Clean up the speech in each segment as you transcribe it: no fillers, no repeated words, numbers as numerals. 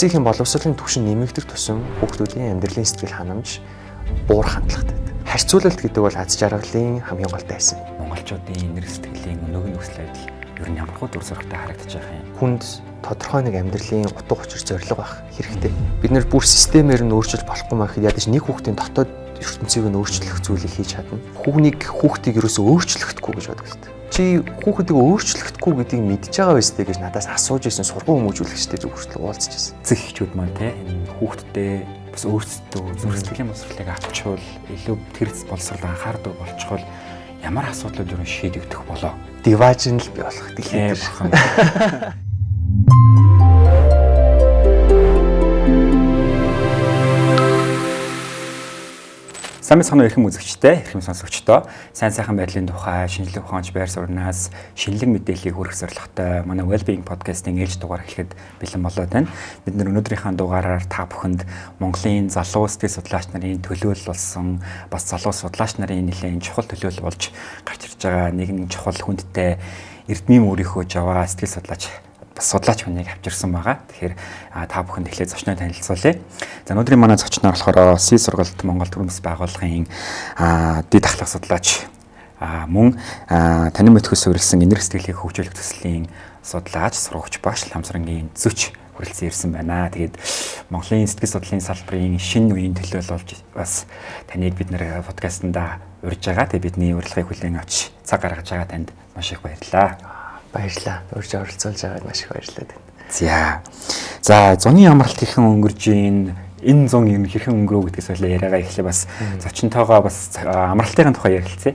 эцгийн боловсролын түвшин нэмэгдэх тусам хүүхдүүдийн амьдралын сэтгэл ханамж буур хандлагатай. Харьцуулалт гэдэг бол аз жаргалын хамгийн гол дайсан. Монголчуудын нэр сэтгэлийн өнөөгийн нөхцөл байдал ер нь ямар дүр зурагтай харагдаж байгаа юм. Хүнд тодорхой нэг амьдралын утга учир зорилго байх хэрэгтэй. Бид нэр бүр системээр нь өөрчилж болохгүй мэхэд ядаж нэг хүүхдийн дотоод ертөнцийг нь өөрчлөх зүйлийг хийж чадна. Хүүхдийг ерөөсөө өөрчлөхдөггүй гэж боддог шүү дээ. Чи хүүхдийг өөрчлөхдөггүй гэдгийг мэдж байгаа байстэй гэж надаас асууж исэн сургууль хүмүүжүүлэгчтэй зөвхөрчлөг уулзж ирсэн. Эцэг эхчүүд маань те хүүхдтэй бас өөрсдөө зүрх сэтгэлийн боловсролыг авчвал илүү тэр боловсролд анхаардаг болчихвол ямар асуудлууд юу шийдэгдэх болоо. Диважн л бий болох дэлхийд бурхан. Сайн мэцхан эрхэм үзэгчтэй, эрхэм сонсогчдоо сайн сайхан байдлын тухай шинжлэх ухаанч байр сууриас шинэлэг мэдээллийг хүргэх зорилготой манай Wellbeing podcast-ийн ээлж дугаар эхлэхэд бэлэн болоод байна. Бид нар өнөөдрийнхээ дугаараар та бүхэнд Монголын залуу сэтгэл судлаач нарын төлөөлөл болсон бас залуу судлаач нарын нэлээд чухал төлөөлөл болж гарч ирж байгаа нэгэн чухал хүндтэй эрдмийн өөрийнхөө жаваа сэтгэл судлаач бас судлаач хүнийг авчирсан байгаа. Тэгэхээр та бүхэнд эхлээд зочноо танилцуулъя. За өнөөдрийн манай зочноор болохоор СИ сургалт Монгол Төрөмс байгууллагын дэд ахлах судлаач мөн танин мэдхүйс суурилсан энерги сэтгэлийг хөгжүүлэх төслийн судлаач, сургагч багш Ламсрангийн зөч хүрэлцэн ирсэн байна. Тэгээд Монголын сэтгэл судлалын салбарын шинэ үеийн төлөөлөл болж бас таныг бид нэр подкастнда урьж байгаа. Тэгээд бидний урилгыг хүлээн авч цаг гаргаж байгаа танд маш их баярлалаа. Баярлалаа. Урьж оролцуулж байгаад маш их баярлалаа. За зуны амралт хэрхэн өнгөрж ийн энэ зун юм хэрхэн өнгөрөө гэдгээс болоо яриагаа эхлэе бас зочинтойгоо бас амралтын тухай ярилцъя.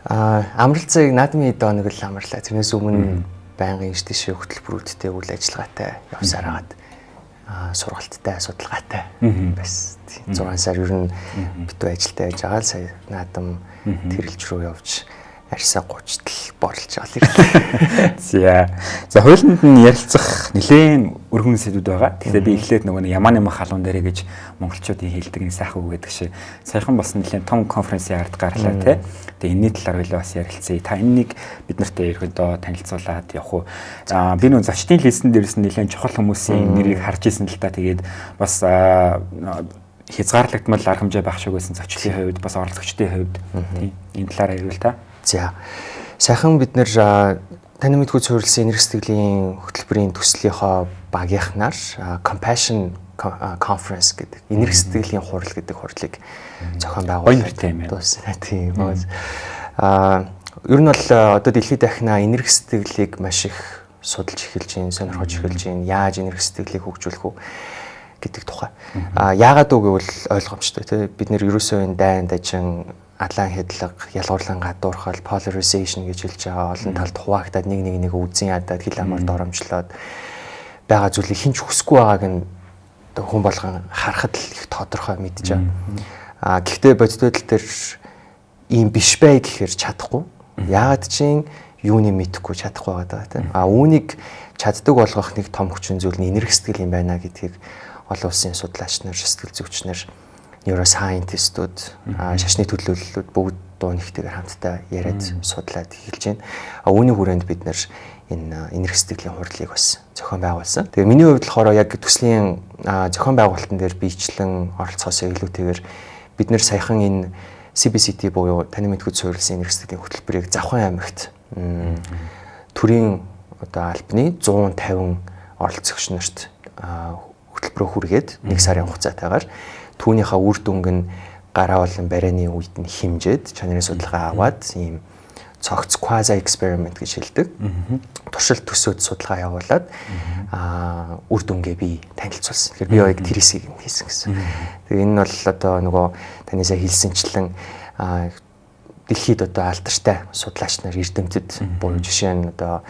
Амралтыг наадмын хэд хоног л амарлаа. Тэрнээс өмнө байнгын иш тийш хөтөлбөрүүдтэй үйл ажиллагаатай явсаар хагаад сургалттай, судалгаатай бас 6 сар ер нь битүү ажилтай байж байгаа л сая наадам тэрэлж рүү явж арьсаа 30-тал борлож байгаа л. За хуулинд нь ярилцах нэлээд өргөн сэдвүүд байгаа. Тэгэхээр би эхлээд нөгөө ямааны мах халуун дээр гэж монголчуудын хэлдэг энэ сайхан үг гэдэг шиг саяхан болсон нэлээд том конференцийн ард гарлаа тий. Тэгээ энэний талаар хоёлоо бас ярилцъя. Та энэнийг бид нартай ерөөдөө танилцуулаад явах уу. Би нөгөө зочдын листэн дээрээс нэлээд чухал хүмүүсийн нэрийг харж ирсэн л та. Тэгээд бас хязгаарлагдмал арга хэмжээ байх шиг байсан зочлын хувьд бас оролцогчдын хувьд тий энэ талаар ярил та. За сайхан бид нэр танин мэдгүй суурилсан энерги сэтгэлийн хөтөлбөрийн төслийнхоо багийнхнаар Compassion Conference гэдэг энерги сэтгэлийн хурал гэдэг хурлыг зохион байгуулсан юм байна. Тийм байна. Ер нь бол одоо дэлхийд дахина энерги сэтгэлийг маш их судалж эхэлж байна, сонирхож эхэлж байна. Яаж энерги сэтгэлийг хөгжүүлэх вэ гэдэг тухай. Яагаад үг гэвэл ойлгомжтой тийм бид нэр ерөөсөө энэ дайн дажин адлан хэдлэг, ялгуурлан гадуурхал, polarization гэж хэлж байгаа олон талд хуваагдаад нэг үзэн ядаад хил амаар доромжлоод байгаа зүйлийг хинч хүсэхгүй байгааг нь хүн болгон харахад л их тодорхой мэдж байгаа. Гэхдээ бодиттой тал дээр ийм биш бай гэхээр чадахгүй. Яагаад чинь юуны мэдэхгүй чадахгүй байгаа тийм. Үүнийг чаддаг болгох нэг том хүчин зүйл нь энерги сэтгэл юм байна гэдгийг олон улсын судлаач нар, сэтгэл зүйч нар neuroscientistууд, шашны төлөөллүүд бүгд дуу нэгтэйгээр хамтдаа яриад судлаад эхэлж байна. Үүний хүрээнд бид нэр энэ энерги сэтгэлийн хурлыг бас зохион байгуулсан. Тэгээ миний хувьд болохоор яг төслийн зохион байгуулалтан дээр биечлэн оролцохоос илүүтэйгээр бид нэр саяхан энэ CBCT буюу танин мэдгүй суурилсан энерги сэтгэлийн хөтөлбөрийг Завхан аймагт төрийн одоо албаны 150 оролцогч нарт хөтөлбөрөө хүргээд 1 сарын хугацаатайгаар түүнийхээ үр дүнг нь гараа болон барианы үед нь хэмжээд чанарын судалгаа аваад ийм цогц quasi experiment гэж хэлдэг. Туршилт төсөөд судалгаа явуулаад үр дүнгээ би танилцуулсан. Тэгэхээр би яг тэрийг хийсэн гэсэн. Тэгээ энэ нь бол одоо нөгөө таны сая хэлсэнчлэн дэлхийд одоо алдартай судлаач нар эрдэмтэд буюу жишээ нь одоо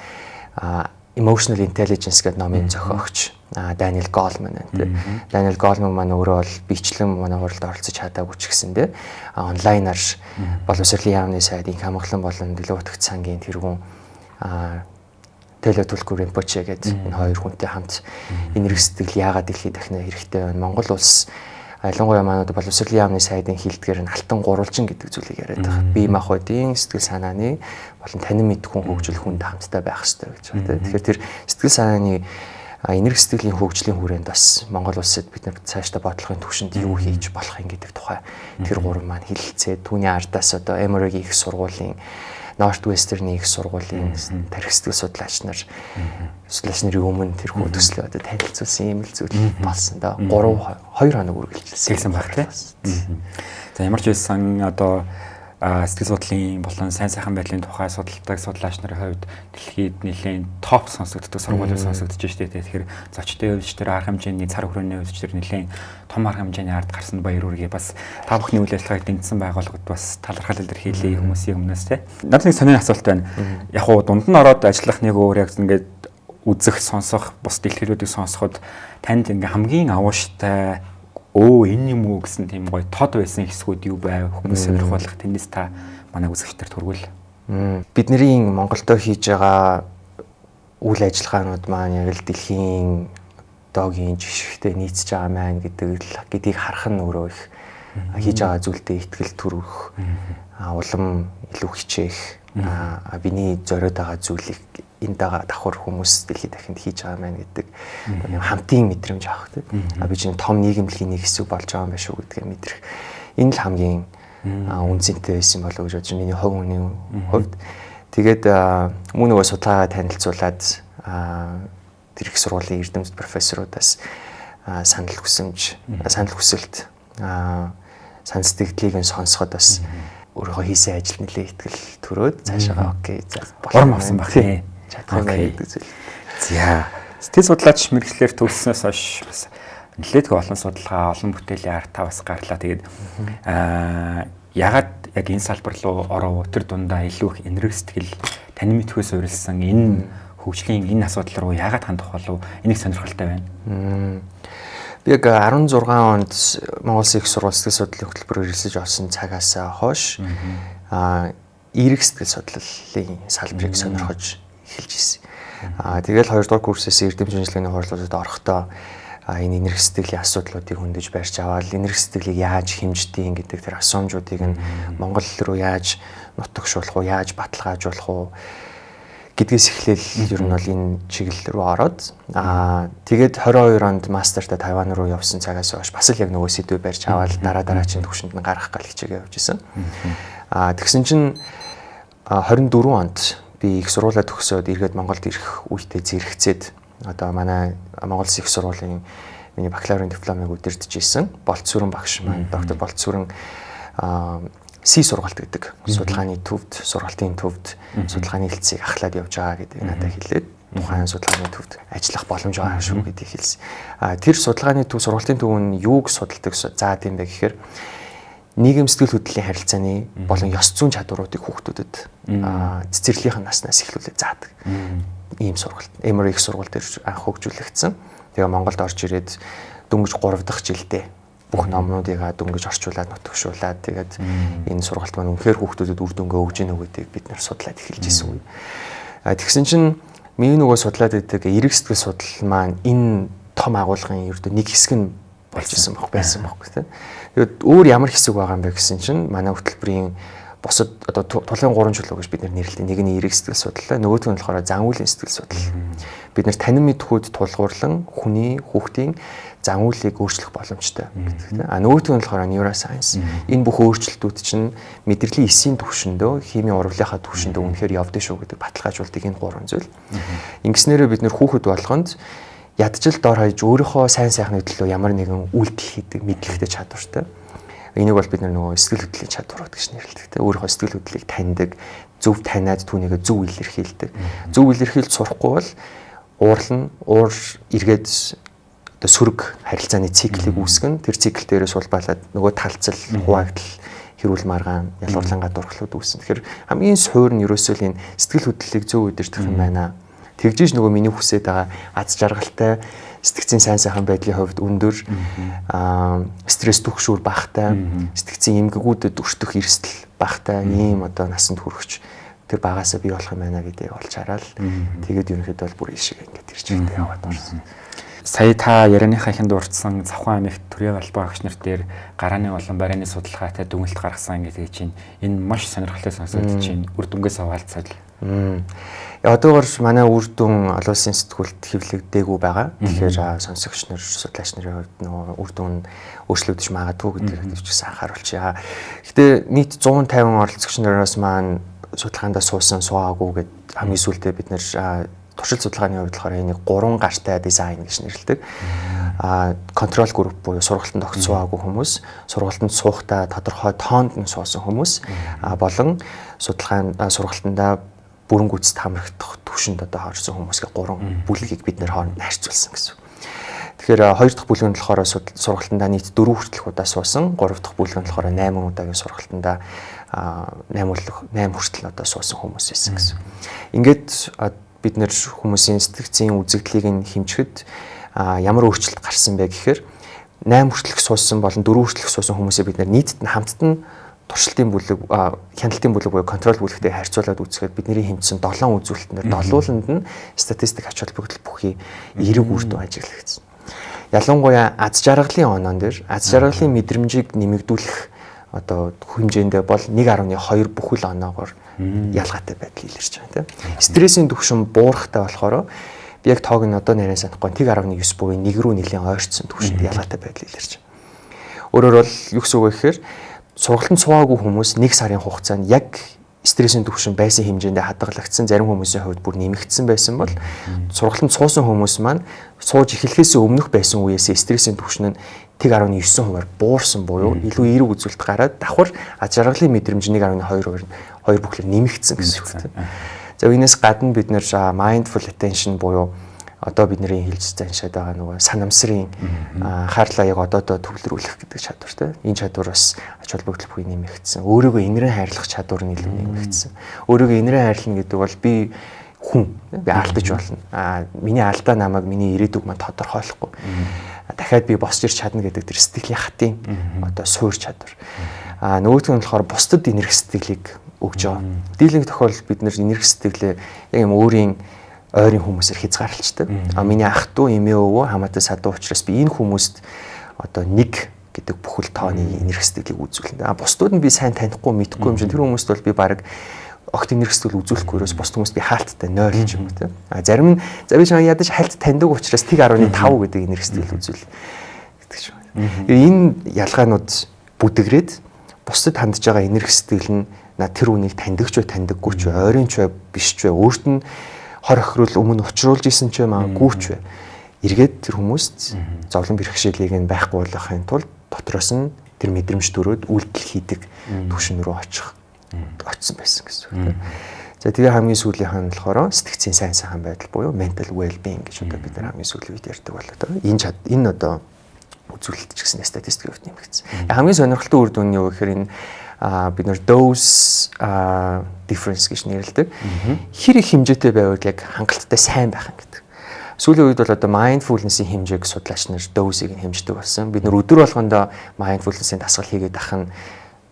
Emotional Intelligence гэдэг номын зохиогч Daniel Goleman байна. Daniel Goleman маань өөрөө бол бичлэн манай хуралд оролцож чадаагүй ч гэсэн тий онлайнаар боловсролын яамны сайдын хамгаалан болон дэлгүүр утгт сангийн тэргүүн Телетулку Римпоче гэдэг энэ хоёр хүнтэй хамт энерги сэтгэл яагаад дэлхийд дахина хэрэгтэй байна. Монгол улс ялангуяа манай боловсролын яамны сайдын хилдгээр нь алтан гурвалжин гэдэг зүйлийг яриад байгаа. Бие махбодын сэтгэл санааны болон танин мэдхүн хөгжил хүнд хамтдаа байх хэрэгтэй гэж байна. Тэгэхээр тэр сэтгэл санааны энерги сэтгэлийн хөгжлийн хүрээнд бас Монгол улсад бид нар цаашдаа бодлогын түвшинд юу хийж болох юм гэдэг тухай тэр гурван маань хэлэлцээ. Түүний ардаас одоо Emory-гийн их сургуулийн Northwestern-ийн их сургуулийн тарих сэтгэл судлаач нарын өмнө тэр хүү төслөө одоо танилцуулсан юм л зүйл болсон да. 2 хоног үргэлжилсэн баг тийм. За ямар ч байсан одоо сэтгэл судлалын болон сайн сайхан байдлын тухай судалдаг судлаач нарын хувьд дэлхийд нэлээд топ сонсогддог сургуулиуд сонсогдож штэ. Тэгэхээр зочдын хувьд тэр арга хэмжээний цар хүрээний хувьд тэр нэлээд том арга хэмжээний ард гарсан баяр үргээ бас та бүхний үйл ажиллагааг дэмжсэн байгууллагад бас талархал илэрхийлье хүмүүсийн өмнөөс те. Надад нэг сонирхолтой асуулт байна. Яг уу дунд нь ороод ажиллах нэг өөр яг ингээд үзэх, сонсох, бус дэлхийлүүдийг сонсоход танд ингээ хамгийн авууштай энэ юм уу гэсэн тийм гоё тод байсан хэсгүүд юу байв? Хүмүүс сонирхолтой тэндээс та манай үзэгчдэр төргөл. Бидний Монголдо хийж байгаа үйл ажиллагаанууд маань яг л дэлхийн доогийн жишгтэй нийцж байгаа маань гэдгийг харах нь өөрөө их хийж байгаа зүйлдээ итгэл төрөх, улам илүү хичээх, биний зориод байгаа зүйлийг энд байгаа давхар хүмүүс дэлхийд дахинд хийж байгаа маань гэдэг хамтын мэдрэмж авах гэдэг. Би чинь том нийгэмлэгийн нэг хэсэг болж байгаа юм байна шүү гэдгээ мэдрэх. Энэ л хамгийн үнцэнтэй байсан болов уу гэж бодож миний хувь хүний хувьд. Тэгээд мөн нөгөө судалгаа танилцуулаад тэр их сургуулийн эрдэмтэд профессорудаас санал хүсэлт санал сэтгэлийг нь сонсоход бас өөрийнхөө хийсэн ажил нэлээ итгэл төрөөд цаашаа окей болом авсан баг тийм. Чадах гэдэг зүйл. За сэтгэл судлаач мэргэжлэр төгссөнөөс хойш бас нэлээдгүй олон судалгаа, олон бүтээлийн артаа бас гарлаа. Тэгээд ягаад яг энэ салбар руу оров? Тэр дундаа илүү их энерги сэтгэл танин мэдхөөс урилсан энэ хөгжлийн энэ асуудал руу ягаад хандах болов? Энийг сонирхолтой байна. Би яг 16 онд Монгол Улсын их сургууль сэтгэл судлалын хөтөлбөрөөр ирсэж олсон цагаас хойш эерэг сэтгэл судлалын салбарыг сонирхож эхэлж ирсэн. Тэгээд 2 дугаар курсээс эрдэм шинжилгээний хурлуудад орохдоо энэ энерги сэтгэлийн асуудлуудыг хөндөж барьж аваад энерги сэтгэлийг яаж хэмждэг гэдэг тэр асуумжуудыг нь Монгол руу яаж нутагшуулах уу, яаж баталгаажуулах уу гэдгээс эхлээл ер нь бол энэ чиглэл рүү ороод тэгээд 22 онд мастертаа Тайван руу явсан цагаас хойш бас л яг нөгөө сэдвээ барьж аваад дараагийн төвшөнд нь гаргах гал хичээгээ явж исэн. Тэгсэн чинь 24 онд би их сургуулаа төгсөөд эргээд Монголд ирэх үедээ зэрэгцээд одоо манай Монгол Улсын их сургуулийн миний бакалаврын дипломыг удирдах исэн. Болт Сүрэн багш маань доктор Болт Сүрэн Си сургалт гэдэг судалгааны төвд, сургалтын төвд судалгааны хэлцийг ахлаад явж байгаа гэдэг надад хэлээд тухайн судалгааны төвд ажиллах боломж байгаа шүү гэдгийг хэлсэн. Тэр судалгааны төв, сургалтын төв нь юуг судалдаг заад юм бэ гэхээр нийгэм сэтгэл хөдлөлийн харилцааны болон ёс зүйн чадваруудыг хүүхдүүдэд цэцэрлэгийнхэн наснаас эхлүүлээд заадаг. Ийм сургалт. Emory их сургууль дээр анх хөгжүүлэгдсэн. Тэгээ Монголд орж ирээд дөнгөж 3 дахь жилдээ бүх номнуудыг дөнгөж орчуулад нутагшуулаад тэгээд энэ сургалт маань үнэхээр хүүхдүүдэд үр дүнгээ өгж гэнэ гэдгийг бид нар судлаад эхэлж ирсэн үе. Тэгсэн чинь миний нөгөө судлаад байдаг эерэг сэтгэл судлал маань энэ том агуулгын ердөө нэг хэсэг нь болж исэн байсан байхгүй тийм. Тэгээд өөр ямар хэсэг байгаа юм бэ гэсэн чинь манай хөтөлбөрийн бусад одоо тулын 3 чөлөө гэж бид нэрлэдэг. Нэг нь эерэг сэтгэл судлал, нөгөөх нь болохоор зан үйлийн сэтгэл судлал. Бид нэр танин мэдхүйд тулгуурлан хүүхдийн зан үйлийг өөрчлөх боломжтой гэдэг. Нөгөөх нь болохоор neuroscience. Энэ бүх өөрчлөлтүүд чинь мэдрэлийн эсийн түвшиндөө, химийн урвалынхаа түвшиндөө үнэхээр явдсан шүү гэдэг баталгаажуулдаг энэ 3 зүйл. Ингэснээрээ бид нэр хүүхэд болгонд ядчил дор хаяж өөрийнхөө сайн сайхны төлөө ямар нэгэн үйлдэл хийдэг мэдлэгтэй чадвартай. Энийг бол бид нөгөө сэтгэл хөдлөлийн чадварууд гэж нэрлэдэг. Өөрийнхөө сэтгэл хөдлөлийг таньдаг, зөв таниад түүнийг зөв илэрхийлдэг. Зөв илэрхийлж сурахгүй бол уур эргээд одоо сөрөг харилцааны циклийг үүсгэн тэр цикл дээрээс улбаалаад нөгөө талцал, хуваагдал, хэрүүл маргаан, ялгуурлангаа дурхлууд үүснэ. Тэгэхээр хамгийн суур нь ерөөсөө энэ сэтгэл хөдлөлийг зөв удирдах юм байна. Тэгжиж нөгөө миний хүсэж байгаа аз жаргалтай сэтгцийн сайн сайхан байдлын хувьд өндөр стресс түгшүүр багтай сэтгцийн эмгэгүүдэд өртөх эрсдэл багтай ийм одоо насанд хүрэгч тэр багаасаа бий болох юм байна гэдгийг олж хараад тэгээд ерөнхийдөө бол бүр ишиг ингээд ирж ирдэ яваад орсон. Сая та ярианыхаа ихэнд дурдсан Завхан аймагт төрийн албаа багш нар дээр гарааны болон барааны судалгаатай дүгнэлт гаргасан гэдэг чинь энэ маш сонирхолтой сонсогдож чинь үр дүнгээс хаваалцаад Одоогор манай үр дүн олон улсын сэтгүүлд хэвлэгдээгүй байгаа. Тэгэхээр сонсогч нар, судлаач нарын хувьд нөгөө үр дүн өөрчлөгдөж магадгүй гэдгийг ч гэсэн анхааруулчихъя. Гэтэ нийт 150 оролцогч нараас маань судалгаандаа суусан суугаагүй гэд хамгийн сүүлдээ бид нэр туршилт судалгааны хувьд болохоор энийг 3 гартай дизайн гэж нэрлэдэг. Контрол групп буюу сургалтанд огт суугаагүй хүмүүс, сургалтанд суухдаа тодорхой тоонд нь суусан хүмүүс болон сургалтандаа бүрэн гүйцэд хамрагдах түвшинд одоо харсан хүмүүсийн 3 бүлгийг бид нэр хооронд харьцуулсан гэсэн. Тэгэхээр 2 дахь бүлэг нь болохоор сургалтандаа нийт 4 хүртэлх удаа суусан, 3 дахь бүлэг нь болохоор 8 удаагийн сургалтандаа 8 хүртэл одоо суусан хүмүүс байсан гэсэн. Ингээд бид нэр хүмүүсийн сэтгцийн үзэгдлийг нь хэмжихэд ямар өөрчлөлт гарсан бэ гэхээр 8 хүртэлх суусан болон 4 хүртэлх суусан хүмүүсээ бид нэр нийтэд нь хамтд нь туршилтын бүлэг, хяналтын бүлэг буюу контрол бүлэгтэй харьцуулаад үзэхэд бидний хэмжсэн 7 үзүүлэлтээр долууланд нь статистик ач холбогдол бүхий эерэг үр дүн ажиглагдсан. Ялангуяа аз жаргалын оноон дээр аз жаргалын мэдрэмжийг нэмэгдүүлэх одоо хэмжээндээ бол 1.2 бүхэл оноогоор ялгаатай байдал илэрч байгаа тийм. Стрессийн түвшин буурахтай болохоор би яг тоог нь одоо нарийн санахгүй 1.9 буюу 1 рүү нэлийн ойрцсон түвшинд ялгаатай байдал илэрч байгаа. Өөрөөр бол юу гэсэн үг вэ гэхээр сургалтанд суугаагүй хүмүүс 1 сарын хугацаанд яг стрессийн түвшин байсан хэмжээндээ хадгалагдсан, зарим хүмүүсийн хувьд бүр нэмэгдсэн байсан бол сургалтанд суусан хүмүүс маань сууж эхлэхээс өмнөх байсан үеэс стрессийн түвшин нь 1.9%-аар буурсан буюу илүү эерэг үзүүлэлт гараад давхар аз жаргалын мэдрэмж 1.2 бүхлээр нэмэгдсэн гэсэн үг тийм. За энэс гадна бид нэр mindful attention буюу одоо бидний хэлж заншаад байгаа нөгөө санамсрын анхаарлаа яг одоодоо төвлөрүүлэх гэдэг чадвар тийм. Энэ чадвар бас ач холбогдол бүхий нэмэгдсэн. Өөрийгөө инэрэн хайрлах чадвар нь илүү нэмэгдсэн. Өөрийгөө инэрэн хайрлах гэдэг бол би хүн би алдаж болно. Миний алдаа намайг миний ирээдүг маань тодорхойлохгүй. Дахиад би босч ирч чадна гэдэг тэр сэтгэлийн хатын одоо суур чадвар. Нөгөөх нь болохоор бусдад энерги сэтгэлийг өгж байгаа. Дийлэнх тохиолдолд бид нэр энерги сэтгэлээ яг юм өөрийн ойрын хүмүүсээр хязгаарлалцдаг. Миний ах トゥ эмээ өвөө хамаатай садуу учраас би энэ хүмүүст одоо 1 гэдэг бүхэл тооны энерги сэтгэлийг үзүүлнэ. Бусдууд нь би сайн танихгүй мэдхгүй юм чинь тэр хүмүүст бол би баг огт энерги сэтгэл үзүүлэхгүйрээс бусд хүмүүст би хаалттай 0 ч юм уу тийм. Зарим нь за би чам ядаж хальт таньдаг учраас 1.5 гэдэг энерги сэтгэл үзүүл гэдэг ч юм. Энэ ялгаанууд бүдэгрээд бусдад хандж байгаа энерги сэтгэл нь тэр үнийг таньдаг ч бай таньдаггүй ч бай ойрын ч бай биш ч бай өөрт нь хор охирол өмнө учруулж исэн ч магадгүй ч бай. Эргээд тэр хүмүүст зовлон бэрхшээлийг нь байхгүй болгохын тулд дотроос нь тэр мэдрэмж төрөөд үйлдэл хийдэг түвшин рүү очсон байсан гэсэн үг. За тэгээ хамгийн сүүлийнх нь болохоор сэтгцийн сайн сайхан байдал буюу mental well-being гэж одоо бид нар хамгийн сүүлийн үед ярьдаг болоо. Энэ одоо үзүүлэлт ч гэсэн статистикийн хувьд нэмэгдсэн. Хамгийн сонирхолтой үр дүн нь юу гэхээр энэ бид нар dose difference гэж нэрлэдэг. Хэр их хэмжээтэй байвал яг хангалттай сайн байх юм гэдэг. Сүүлийн үед бол одоо mindfulness-ийн хэмжээг судлаач нар dose-ийг хэмждэг болсон. Бид нар өдөр болгондоо mindfulness-ийн дасгал хийгээд ахын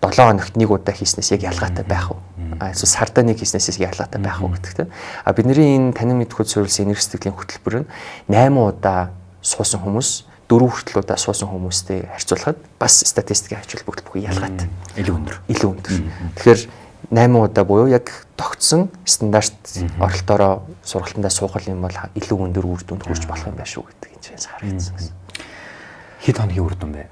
7 хоногт 1 удаа хийснээс яг ялгаатай байх уу? Эсвэл сардаа 1 хийснээс ялгаатай байх уу гэдэг тийм. Бидний энэ танин мэдхүйд суурилсан энерги сэтгэлийн хөтөлбөр нь 8 удаа суусан хүмүүс 4 хүртэл удаа суусан хүмүүстэй харьцуулахад бас статистикийн ач холбогдол бүхий ялгаатай. Илүү өндөр. Тэгэхээр 8 удаа буюу яг тогтсон стандарт оролтоороо сургалтандаа суугал юм бол илүү өндөр үр дүнд хүрч болох юм байна шүү гэдэг энэ чигээс харагдсан гэсэн. Хэд хоногийн үр дүн бэ?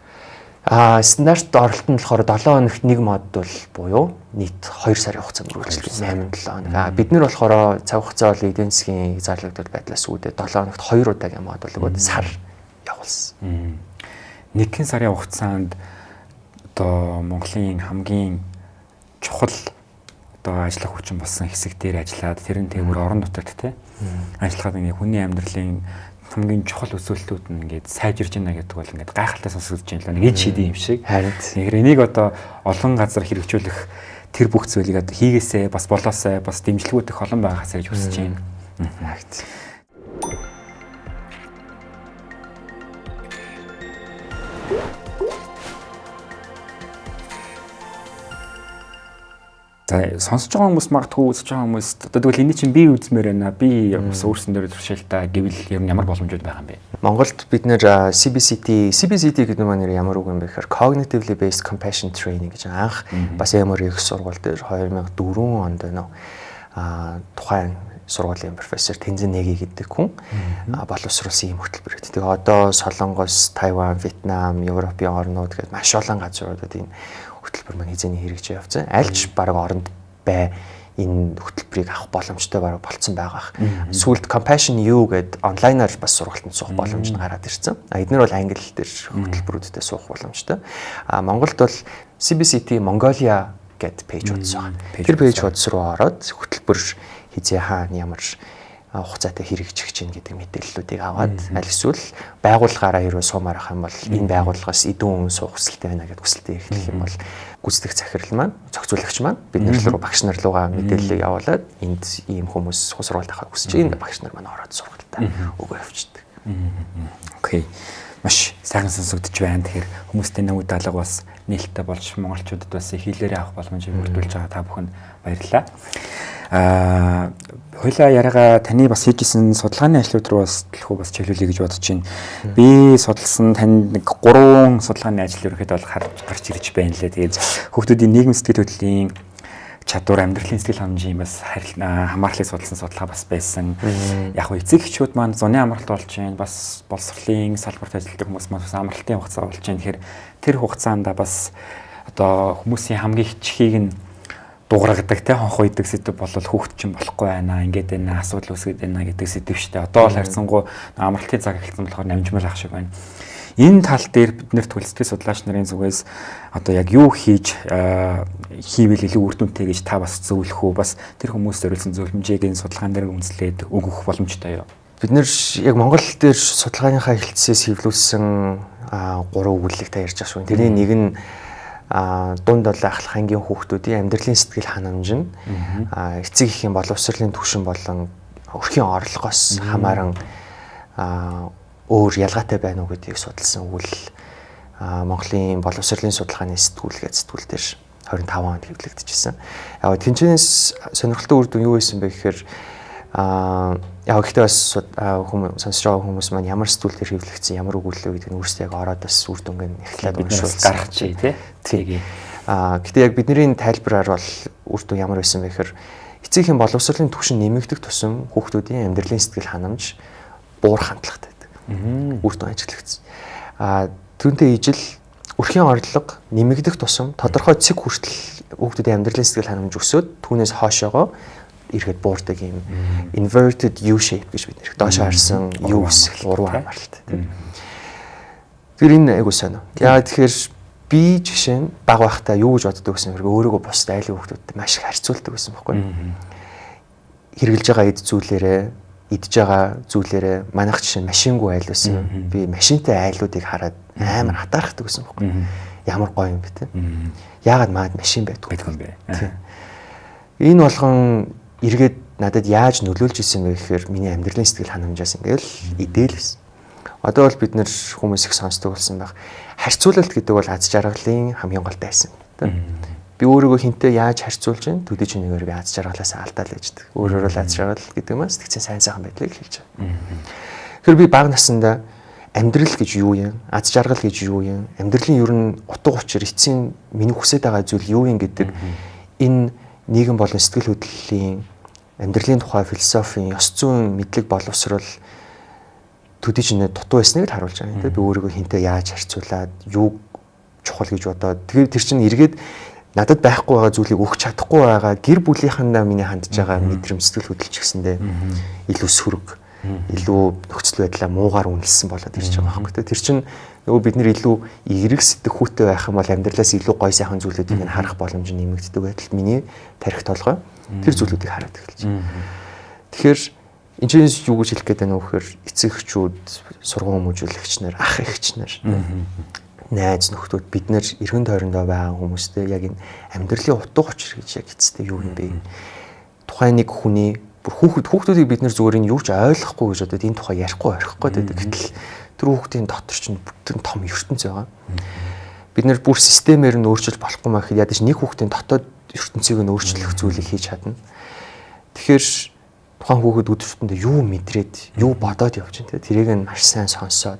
Стандарт оролтонд болохоор 7 хоногт 1 модуль буюу нийт 2 сарын хугацаанд үргэлжлүүлсэн 8-7 хоног. Бид нар болохоор цаг хугацаа бол эдийн засгийн зарлагдвал байдлаас үүдээ 7 хоногт 2 удаагийн модуль сар явуулсан. Нэгэн сарын хугацаанд одоо Монголын хамгийн чухал одоо ажиллах хүчин болсон хэсэг дээр ажиллаад тэр нь тэгвэр орон нутагт те ажиллахад ингээ хүний амьдралын хамгийн чухал өсөлтүүд нь ингээд сайжирж байна гэдэг бол ингээд гайхалтай сонсогдож байна л нэг шийдэн юм шиг. Харин тэгэхээр энийг одоо олон газар хэрэгжүүлэх тэр бүх зүйлийг одоо хийгээсэй бас болоосай бас дэмжлэгүүд их олон байгаасаа гэж хүсэж байна. За сонсож байгаа хүмүүс магадгүй үзэж байгаа хүмүүст одоо тэгвэл энэ чинь би үзмээр байна. Би бас өөрсөн дээр туршилтаа гэвэл ер нь ямар боломжууд байгаа юм бэ? Монголд бид нэр CBCT гэдэг нь ямар үг юм бэ гэхээр Cognitively Based Compassion Training гэж анх бас MRX сургууль дээр 2004 онд байна. тухайн сургуулийн профессор Тэнзэн Нэги гэдэг хүн боловсруулсан ийм хөтөлбөр. Тэгээ одоо Солонгос, Тайван, Вьетнам, Европын орнууд гэдэг маш олон газруудад энэ хөтөлбөр маань хизээний хэрэгжиж явцсан. Аль ч баг оронд энэ хөтөлбөрийг авах боломжтой болцсон байгаа. Сүүлд Compassion U гэдэг онлайнаар бас сургалтанд суух боломж нь гараад ирсэн. Эдгээр бол англи хэл дээр хөтөлбөрүүдэд суух боломжтой. Монголд бол CBCT Mongolia гэдэг пэйж утсан. Тэр пэйж утас руу ороод хөтөлбөр хизээ хаана ямар хугацаатай хэрэгжих чинь гэдэг мэдээллүүдийг аваад аль эсвэл байгууллагаараа хэрвээ суумаар ах юм бол энэ байгууллагаас эдэн өмнө суух хүсэлтэй байна гэдэг хүсэлтэд эхлэх юм бол гүйцэтгэх захирал маань, зохицуулагч маань бид нар руу багш нар руугаа мэдээллийг явуулаад энд ийм хүмүүс сургуульд авах хүсэж энэ багш нар маань ороод сургуультай өгөө явчихдаг. Окей. Маш сайхан сонсогдож байна. Тэгэхээр хүмүүстэй нэг даалга бас нээлттэй болж монголчуудад бас хэлээрээ авах боломжийг бүрдүүлж байгаа та бүхэнд баярлалаа. Хойлоо яриагаа таны бас хийжсэн судалгааны ажлууд руу бас төлхөө бас чиглүүлэе гэж бодож байна. Би судалсан танд нэг 3 судалгааны ажил ерөөхдөө бол гарч ирж байна лээ. Тэгээд хүүхдүүдийн нийгэм сэтгэл хөдлөлийн чадвар, амьдралын сэтгэл хангамжийн бас хамаарлыг судалсан судалгаа бас байсан. Яг эцэг эхчүүд маань зуны амралт болж байна. Бас боловсролын салбарт ажилладаг хүмүүс маань бас амралтын хугацаа болж байна. Тэгэхээр тэр хугацаанд бас одоо хүмүүсийн хамгийн их чихийг нь дуурайдаг те хонх үйдэг сэдв бол хүүхд чинь болохгүй байна. Ингээд байна, асуудал үүсгээд байна гэдэг сэдв шүү дээ. Одоо бол харьцангуй амралтын цаг эхэлсэн болохоор намжмал ах шиг байна. Энэ тал дээр бид нэр төлөвлөлтийн судлаач нарын зүгээс одоо яг юу хийвэл илүү үр дүнтэй гэж та бас зөвлөх үү? Бас тэр хүмүүст зориулсан зөвлөмжийг энэ судалгаан дээр үндэслээд өгөх боломжтой юу? Бид нэр яг Монгол дээр судалгааныхаа эхлэлцээс хэвлүүлсэн 3 өгүүлэлт та ярьж байгаа шүү. Тэрний нэг нь дунд бол ахлах ангийн хүүхдүүдийн амьдралын сэтгэл ханамж нь эцэг эхийн боловсролын түвшин болон өрхийн орлогоос хамааран өөр ялгаатай байна уу гэдгийг судалсан өгүүлэл Монголын боловсролын судалгааны сэтгүүл гэдэг сэтгүүл дээр 25 онд хэвлэгдэжсэн. Яг тэнцэнээс сонирхолтой үр дүн юу байсан бэ гэхээр яг ихтэй бас хүмүүс сонсож байгаа хүмүүс маань ямар сэтгүүл дээр хэвлэгдсэн, ямар өгүүлэл гэдэг нь өөрсдөө яг ороод бас үр дүнг нь эхлээд уншуулсан. Гаргачих тий. Гэтэ яг бидний тайлбараар бол үр дүн ямар байсан бэ гэхээр эцэг эхийн боловсролын түвшин нэмэгдэх тусам хүүхдүүдийн амьдралын сэтгэл ханамж буур хандлагатай байдаг. Үр дүн ажиглагдсан. Түүнтэй ижил өрхийн орлого нэмэгдэх тусам тодорхой цэг хүртэл хүүхдүүдийн амьдралын сэтгэл ханамж өсөөд түүнээс хоошоогоо ирэхэд буурдаг юм inverted U shape гэж бид нэр доошоо харсан U хэсэг уруу хамааралтай тийм. Тэр энэ айгуу сонио. Яа тэгэхээр би жишээ нь баг байхдаа юу гэж боддог гэсэн хэрэг өөрийгөө бусд айлын хүүхдүүдтэй маш их харьцуулдаг байсан байхгүй. Хэрглэж байгаа эд зүйлээрээ идж байгаа зүйлээрээ манайх жишээ нь машингүй айл байсан. Би машинтай айлуудыг хараад амар хатаархдаг байсан байхгүй. Ямар гоё юм бэ те. Яагаад маад машин байдгүй юм бэ? Энэ болгон эргээд надад яаж нөлөөлж ирсэн бэ гэхээр миний амьдралын сэтгэл ханамжаас ингээл идээл байсан. Одоо бол бид нэр хүмүүс их сонсдог болсон байх. Харьцуулалт гэдэг бол аз жаргалын хамгийн гол дайсан. Би өөрийгөө хинтээ яаж харьцуулж байна? Төдий ч нэгээр би аз жаргалаас алдаал яждаг. Өөрөөр бол аз жаргал гэдэг нь сэтгцэн сайн сайхан байдлыг хэлж байгаа. Тэгэхээр би бага насандаа амьдрал гэж юу юм? Аз жаргал гэж юу юм? Амьдралын ер нь утга учир эцсийн миний хүсэж байгаа зүйл юу юм гэдэг энэ нийгэм болон сэтгэл хөдлөлийн амьдралын тухай философийн ёс зүйн мэдлэг боловсрол төдий ч дутуу байсныг л харуулж байгаа юм. Би өөрийгөө хинтээ яаж харьцуулаад юу чухал гэж бодоод тэгээд тэр чинь эргээд надад байхгүй байгаа зүйлийг өгч чадахгүй байгаа гэр бүлийнхандаа миний хандж байгаа мэдрэмж сэтгэл хөдлөлч гэсэндээ илүү сөрөг, илүү нөхцөл байдлаа муугаар үнэлсэн болоод ирж байгаа байхгүй. Тэр чинь нөгөө бид нэр илүү эерэг сэтгхүүтэй байх юм бол амьдралаас илүү гой сайхан зүйлүүдийг харах боломж нэмэгддэг байтал миний тарих толгой тэр зүйлүүдийг хараад эхэлж байна. Тэгэхээр энэ чинь юу гэж хэлэх гээд байна вэ гэхээр эцэг эхчүүд, сургууль хүмүүжүүлэгч нар, ах эгч нар, найз нөхдүүд бид нэр эргэн тойрондоо байгаа хүмүүстэй яг энэ амьдралын утга учир гэж яг эцэстээ юу юм бэ? Тухайн нэг хүний бүр хүүхдүүдийг бид нэр зүгээр нь юу ч ойлгохгүй гэж бодоод энэ тухай ярихгүй орхихгүй гэдэг. Гэтэл тэр хүүхдийн дотор чинь бүтэн том ертөнц байгаа. Бид нэр бүр системээр нь өөрчилж болохгүй маа гэхэд ядаж нэг хүүхдийн дотоод ертөнцийг нь өөрчлөх зүйлийг хийж чадна. Тэгэхээр тухайн хүүхэд өдөртөндөө юу мэдрээд, юу бодоод явж байна те. Тэрийг нь маш сайн сонсоод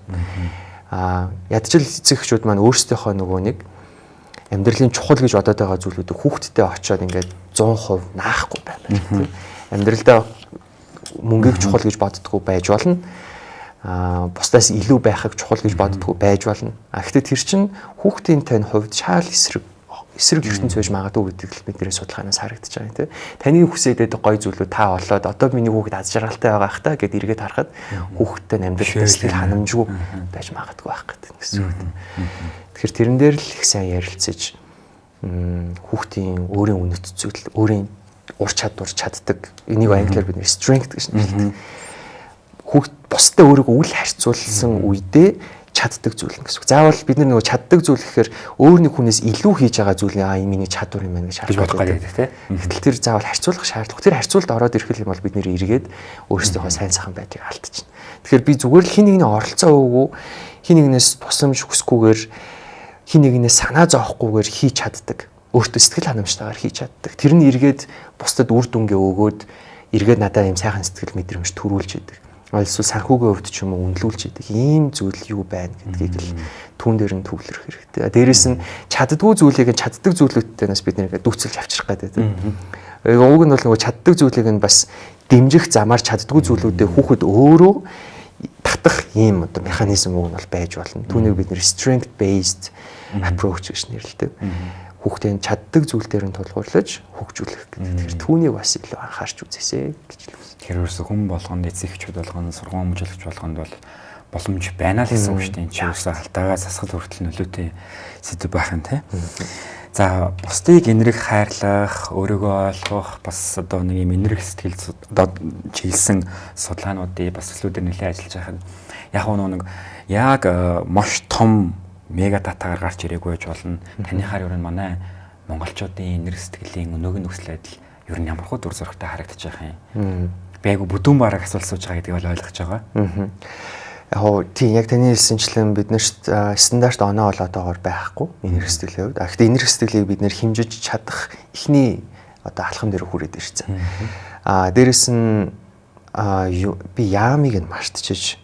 ядчил эцэг эхчүүд маань өөрсдийнхөө нөгөө нэг амьдралын чухал гэж бодоод байгаа зүйлүүдийг хүүхдтэй очиод ингээд 100% наахгүй байна тийм. Амьдралдаа мөнгийг чухал гэж боддгоо байж болно. Бусдаас илүү байхыг чухал гэж боддгоо байж болно. Гэхдээ тэр чинь хүүхдийн тань хувьд шаал эсрэг ертөнц байж магадгүй гэдэг л бидний судалгаанаас харагдаж байгаа тийм. Таны хүсээдэд гой зүйлүүд та олоод одоо миний хүүхэд аз жаргалтай байгаа хта гэд эргээд харахад хүүхдтэй амьдралтай сэтгэл ханамжгүй байж магадгүй байх гэсэн үг. Тэгэхээр тэрэн дээр л их сайн ярилцаж хүүхдийн өөрийн үнэт зүйл, өөрийн ур чадвар чаддаг. Энийг англиар бид strength гэж нэрлэдэг. Хүүхд бусдад өөрийгөө үл харьцуулсан үедээ чаддаг зүйл гэсэн. Заавал бид нөгөө чаддаг зүйл гэхээр өөр нэг хүнээс илүү хийж байгаа зүйл энэ миний чадвар юм байна гэж бодох гэдэг тийм. Гэтэл тэр заавал харьцуулах шаардлага. Тэр харьцуулалд ороод ирэх юм бол бид нэр эргээд өөрсдийнхөө сайн сайхан байдлыг алдчихна. Тэгэхээр би зүгээр л хин нэгний оролцоо өгөө, хин нэгнээс тусламж хүсэхгүйгээр, хин нэгнээс санаа зовохгүйгээр хийж чаддаг. Өөртөө сэтгэл ханамжтайгаар хийж чаддаг. Тэр нь эргээд бусдад үр дүнгээ өгөөд эргээд надад ийм сайхан сэтгэл мэдрэмж төрүүлж идэг. Эсвэл санхүүгийн хувьд ч юм уу үнэлүүлж идэг. Ийм зүйл юу байна гэдгийг л түүн дээр нь төвлөрөх хэрэгтэй. Дээрээс нь чаддгүй зүйлийг чаддаг зүйлүүдтэйнээс бид нэр дүүцэлж авчрах гэдэг. Уг нь бол нөгөө чаддаг зүйлийг нь бас дэмжих замаар чаддгүй зүйлүүдээ хүүхэд өөрөө татах ийм одоо механизм үг нь бол байж болно. Түүнийг бид нэр strength based approach гэж нэрлэдэг. Хүүхдийн чаддаг зүйл дээр нь тулгуурлаж хөгжүүлэх гэдэг. Тэгэхээр түүнийг бас илүү анхаарч үзээсэй гэж хэлсэн. Тэр ерөөсө хүн болгонд эцэгчүүд болгоно, сургууль мужуулагч болгонд бол боломж байна л гэсэн үг шүү дээ. Энд чинь ерөөсө алтаагаас асгал хүртэл нөлөөтэй сэдв байх юм тий. За бусдыг энэрэг хайрлах, өөрийгөө ойлгох бас одоо нэг юм энэрэг сэтгэл одоо чиглэсэн судалгаануудыг бас төслүүдээр нэлээд ажиллаж байхад яг нэг яг маш том мега датагаар гарч ирээгүй байж болно. Таныхаар ер нь манай монголчуудын энерги сэтгэлийн өнөөгийн нөхцөл байдал ер нь ямар хөө дүр зурагтай харагдаж байгаа юм. Би айгу бүдүүн бараг асуулт сууж байгаа гэдгийг ойлгож байгаа. Яг тийм яг таны хэлсэнчлэн бид нарт стандарт оноо болоодогоор байхгүй энерги сэтгэлийн хувьд. Гэхдээ энерги сэтгэлийг бид нэр хэмжиж чадах ихний одоо алхам дээр хүрээд ирсэн. Дээрэс нь би яамыг нь мартчихж.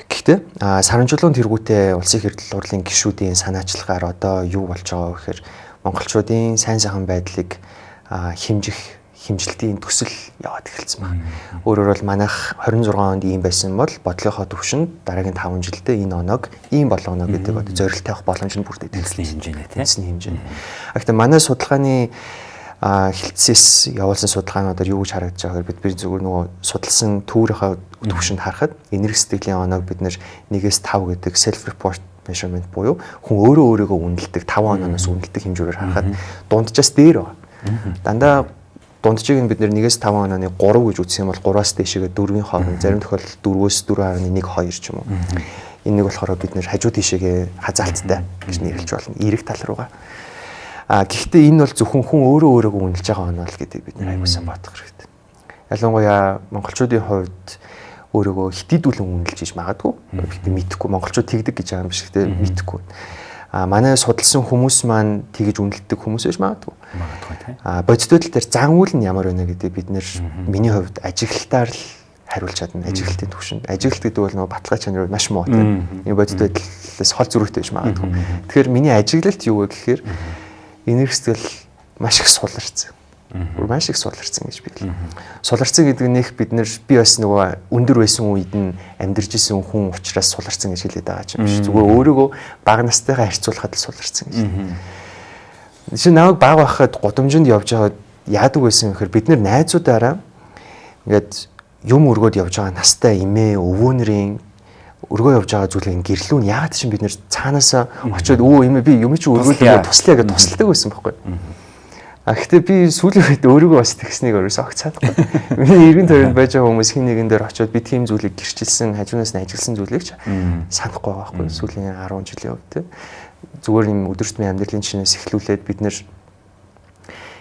Гэхдээ сарамжлуун тэргүүтэй улсын эрдэл хурлын гишүүдийн санаачлагаар одоо юу болж байгаа вэ гэхээр монголчуудын сайн сайхан байдлыг хэмжих хэмжилтийн төсөл яваад эхэлсэн байна. Өөрөөр бол манайх 26 онд ийм байсан бол бодлогынхоо төвшөнд дараагийн 5 жилдээ энэ оног ийм болгоно гэдэг одоо зорилт тавих боломж нь бүрдээд ирсэн хэмжээний тийм хэмжээ. Гэхдээ манай судалгааны хилцээс явуулсан судалгаануудаар юу гэж харагдаж байгаа гэхээр бид зүгээр нөгөө судалсан түүрийнхээ төвшөнд харахад энерги сэтгэлийн оног бид нэр 1-5 гэдэг self report measurement буюу хүн өөрөө өөрийгөө үнэлдэг 5 оноос үнэлдэг хэмжүүрээр харахад дунджаас дээр байна. Дандаа дунджийг нь бид нэр 1-5 онооны 3 гэж үзсэн юм бол 3-аас дээшээгээ 4-ийн хооронд зарим тохиолдолд 4-өөс 4.1-2 ч юм уу. Энийг болохоор бид нэр хажуу тийшээгээ хазаалттай гэж нэрлэж болно. Эерэг тал руугаа. Гэхдээ энэ бол зөвхөн хүн өөрөө өөрийгөө үнэлж байгаа оноо л гэдэг бид нэр аюулсан бодох хэрэгтэй. Ялангуяа монголчуудын хувьд өөрийгөө хитийдүүлэн үнэлж иж магадгүй. Бид мэдэхгүй монголчууд тэгдэг гэж байгаа юм биш гэхдээ мэдэхгүй. Манай судалсан хүмүүс маань тэгж үнэлдэг хүмүүс байж магадгүй. Бодит байдал дээр зан үйл нь ямар байна гэдэг бид нэр миний хувьд ажиглалтаар л хариулж чадна. Ажиглалтын төвшөнд. Ажиглалт гэдэг бол нөгөө баталгаа чанар маш муу тийм. Энэ бодит байдлаас хол зөрүүтэй байж магадгүй. Тэгэхээр миний ажиглалт юу вэ гэхээр энерги сэтгэл маш их суларсан. Маш их суларсан гэж би хэлээ. Суларсан гэдэг нь бид бас нөгөө өндөр байсан үед нь амьдарч исэн хүн учраас суларсан гэж хэлээд байгаа юм биш. Зүгээр өөрийгөө бага настайгаа харьцуулахад л суларсан гэж. Жишээ нь намайг бага байхад гудамжинд явж байгаад яадаг байсан гэхээр бид нэр найзуудаараа ингээд юм өргөөд явж байгаа настай эмээ өвөөнрийн өргөө явж байгаа зүйлийг гэрлүүн яагаад ч бид нэр цаанаасаа очиод эмээ би юм чи өргөөлөө туслая гэж тусалдаг байсан байхгүй. Гэхдээ би сүүлийн үед өөрийгөө бас тэгснийг өөрөөсөө огт санахгүй. Миний эргэн тойронд байж байгаа хүмүүс хин нэгэн дээр очиод би тийм зүйлийг гэрчилсэн, хажуунаас нь ажилласан зүйлийг ч санахгүй байгаа байхгүй. Сүүлийн 10 жилийн хувьд зүгээр юм өдөртмийн амьдралын чинээс эхлүүлээд бид нэр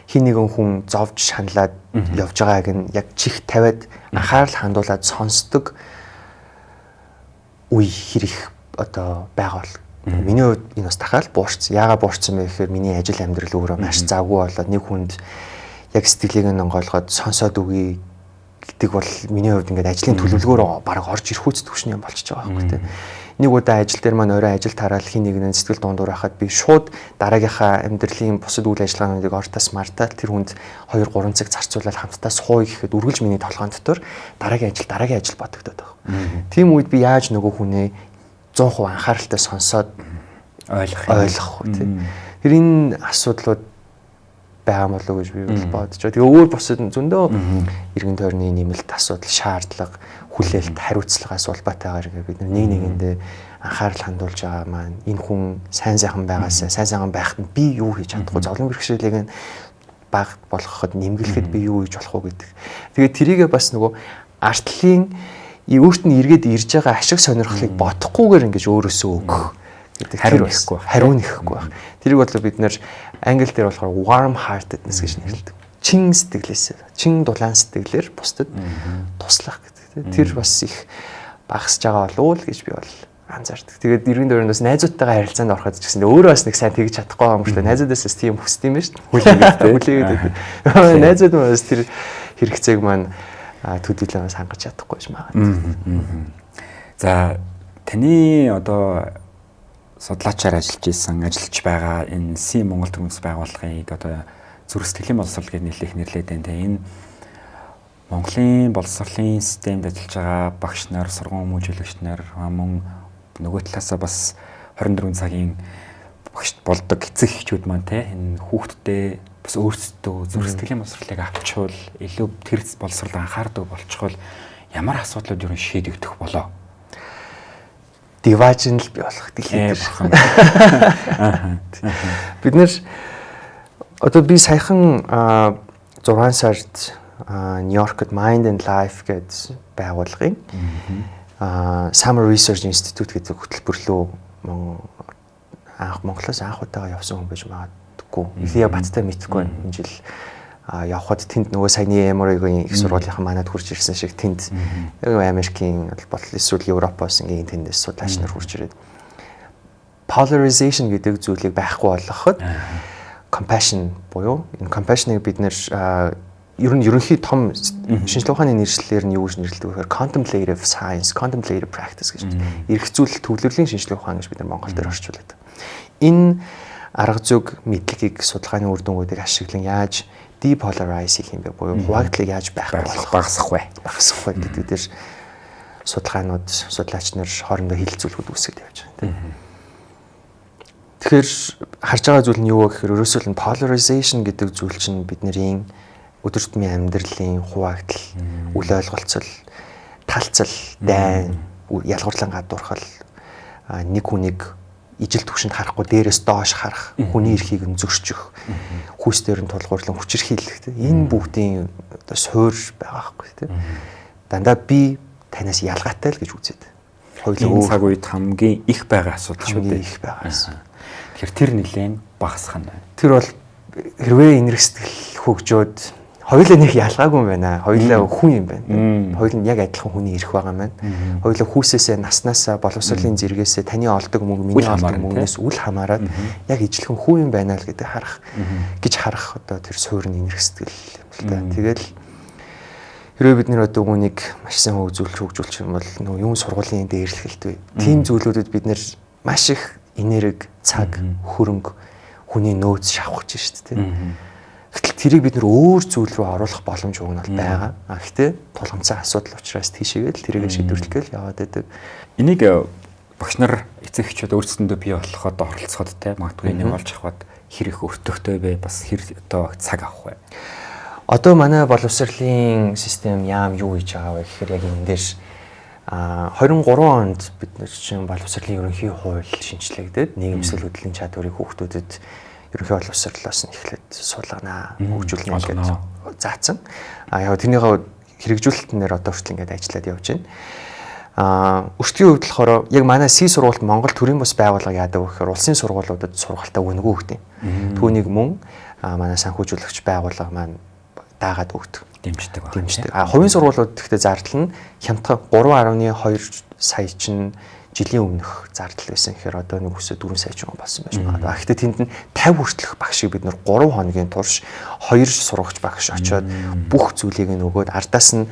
хин нэгэн хүн зовж шаналаад явж байгааг нь яг чих тавиад анхаарал хандуулад сонсдог үе хэрэг одоо байгаа бол миний хувьд энэ бас дахиад буурсан. Яагаад буурсан бэ гэхээр миний ажил амьдрал өөрөө маш завгүй болоод нэг хүнд яг сэтгэлийг нь онгойлгоод сонсоод үгүй гэдэг бол миний хувьд ингээд ажлын төлөвлөгөөр баг орж ирэх үст төвшин юм болчихж байгаа байхгүй тийм. нэг удаа ажил дээр маань орой ажил тараал хин нэг нь сэтгэл дундуур байхад би шууд дараагийнхаа амьдралын бусад үйл ажиллагаануудыг ортас мартаад тэр хүнд 2-3 цаг зарцуулаад хамтдаа сууя гэхэд үргэлж миний толгойн дотор дараагийн ажил бодогдоод байгаа. Тийм үед би яаж нөгөө хүнээ 100% анхааралтай сонсоод ойлгох үү тийм. Тэр энэ асуудлууд байгаа болов уу гэж би бодож байгаа. Тэгээ өөр бусад зөндөө иргэн тойрны нэмэлт асуудал, шаардлага, хүлээлт, хариуцлагаас улбаатайгаар бид нэг нэгэндээ анхаарал хандуулж байгаа маань энэ хүн сайн сайхан байхад нь би юу хийж чадахгүй, зовлон бэрхшээлийг нь бага болгоход нэмгэлэхэд би юу хийж болох вэ гэдэг. Тэгээ тэрийгээ бас нөгөө артлын өөрт нь эргээд ирж байгаа ашиг сонирхлыг бодохгүйгээр ингэж өөрөөсөө өгөх гэдэг хариу нэхгүй байх. Тэрийг бодлоо бид нэр англи дээр болохоор warm heartedness гэж нэрлэдэг. Чин сэтгэлээс, чин дулаан сэтгэлээр бусдад туслах гэдэг. Тэр бас их багасж байгаа болов уу гэж би бол анзаардаг. Тэгээд иргэн дөрөвнөөс найзуудтайгаа харилцаанд ороход ч гэсэн өөрөө бас нэг сайн тэгж чадахгүй юм шүү дээ. Найзуудаас тийм хүсдэг юм байна шүү дээ. Хүлээгээд. Найзууд бас тэр хэрэгцээг маань төдийлөнөөс хангаж чадахгүй юм байна. За таны одоо судлаачаар ажиллаж байгаа энэ Си Монгол Төгс байгууллагыг одоо зүрх сэтгэлийн боловсрол гэж нэрлээд байна. Энэ Монголын боловсролын системд ажиллаж байгаа багш нар, сургууль хүмүүжүүлэгч нар мөн нөгөө талаасаа бас 24 цагийн багш болдог эцэг эхчүүд маань энэ хүүхдтэй бас өөрсдөө зүрх сэтгэлийн боловсролыг авчвал илүү тэр боловсрол анхаардаг болчихвол ямар асуудлууд юу шийдэгдэх болоо? Диважн л би болох дэлхийд бид нэр одоо би саяхан 6 сард Нью-Йоркд Mind and Life гэдэг байгууллагын Summer Research Institute гэдэг хөтөлбөрлөө Монголоос анх удаага явсан хүн байж магадгүй. Ихээ баттай мэдхгүй байна. Энэ жил явхад тэнд нөгөө саяны Emory-гийн их сургуулийнхаа манад хурж ирсэн шиг тэнд Америкийн болол эсвэл Европоос ингийн тэндээс судлаач нар хурж ирээд polarization гэдэг зүйлийг байхгүй болгоход compassion буюу энэ compassion-ыг бид нэр ерөнхий том шинжилгээ ухааны нэршлэлээр нь юу гэж нэрлэдэг вэ гэхээр contemplative science, contemplative practice гэж. Эрх зүйл төвлөрлийн шинжилгээ ухаан гэж бид нар Монгол дээр орчуулдаг. Энэ арга зүйг мэдлэгийг судалгааны үр дүнгуудыг ашиглан яаж depolarize хийх юм бэ буюу хуваагдлыг яаж багасгах вэ гэдэг дээр судалгаанууд судлаач нар хоорондоо хилцүүлгүүд үүсгэж явж байгаа тийм. Тэгэхээр харж байгаа зүйл нь юу вэ гэхээр ерөөсөө нь polarization гэдэг зүйл чинь бидний өдөр тутмын амьдралын хуваагдал, үл ойлголцол, талцал, дайн, ялгуурлан гадуурхал нэг хүнийг ижил түвшинд харахгүй дээрээс доош харах, хүний эрхийг нь зөрчих, хүүсдээр нь тулгуурлан хүчирхийлэх энэ бүгдийн одоо суур байгаа байхгүй тийм. Дандаа би танаас ялгаатай л гэж үзээд. Хоёулаа цаг үед хамгийн их байгаа асуудал шүү дээ. Их байгаа. Тэгэхээр тэр нэлээд багасах нь байна. Тэр бол хэрвээ энерги сэтгэл хөгжөөд хоёулаа нэг ялгаагүй юм байна. Хоёулаа хүн юм байна. Хоёул нь яг адилхан хүний эрх байгаа юм байна. Хоёулаа хүүсээсээ наснасаа боловсролын зэрэгээс таны олдог мөнгө миний олдог мөнгнөөс үл хамааран яг ижилхэн хүн юм байна л гэдэг харах одоо тэр суурин энерги сэтгэл юм л та. Тэгэл хэрвээ бид нэр одоо үүнийг маш сайн хөгжүүлчих юм бол нөгөө юм сургуулийн дээрлэхэлт вэ. Тийм зүйлүүдэд бид нэр маш их энерги, цаг, хөрөнгө, хүний нөөц шавхаж шүү дээ. Гэтэл тэрийг бид нөр өөр зүйл рүү оруулах боломж уг нь бол байгаа. Гэхдээ тулгамцсан асуудал учраас тийшээгээл тэрийг шийдвэрлэгээл яваад байдаг. Энийг багш нар эцэг эхчүүд өөрсдөндөө бий болоход оролцоход те магадгүй нэг болж авахд хэрэг өртөгтэй бай бас одоо цаг авах бай. Одоо манай боловсролын систем яам юу хийж байгаа вэ гэхээр яг энэ дээр 23 онд бид нар чинь боловсролын ерөнхий хууль шинжилэгдээд нийгэмсэл хөдөлгөөний чадварыг хүүхдүүдэд ерөнхий боловсролоос нь эхлээд суулгана, хөгжүүлнэ гэж заасан. Яг тэрнийхээ хэрэгжүүлэлтээр одоо хүртэл ингээд ажиллаад явж байна. Өртгийн хувьд болохоор яг манай Си сургуульд Монгол төрийн бас байгууллага яадаг вэ гэхээр улсын сургуулиудад сургалтаа өнгөө өгдөг. Түүнийг мөн манай санхүүжүүлэгч байгууллага маань даагаад өгдөг. Дэмждэг. Хувийн сургуулиуд гэхдээ зардал нь хямдхан 3.2 сая чинь жилийн өмнөх зардал байсан гэхээр одоо нэг өсөө 4 сая ч юм болсон байж магадгүй. Гэхдээ тэнд нь 50 хүртэлх багшийг бид нэр 3 хоногийн турш 2 сурагч багш очоод бүх зүйлийг нь өгөөд ардаас нь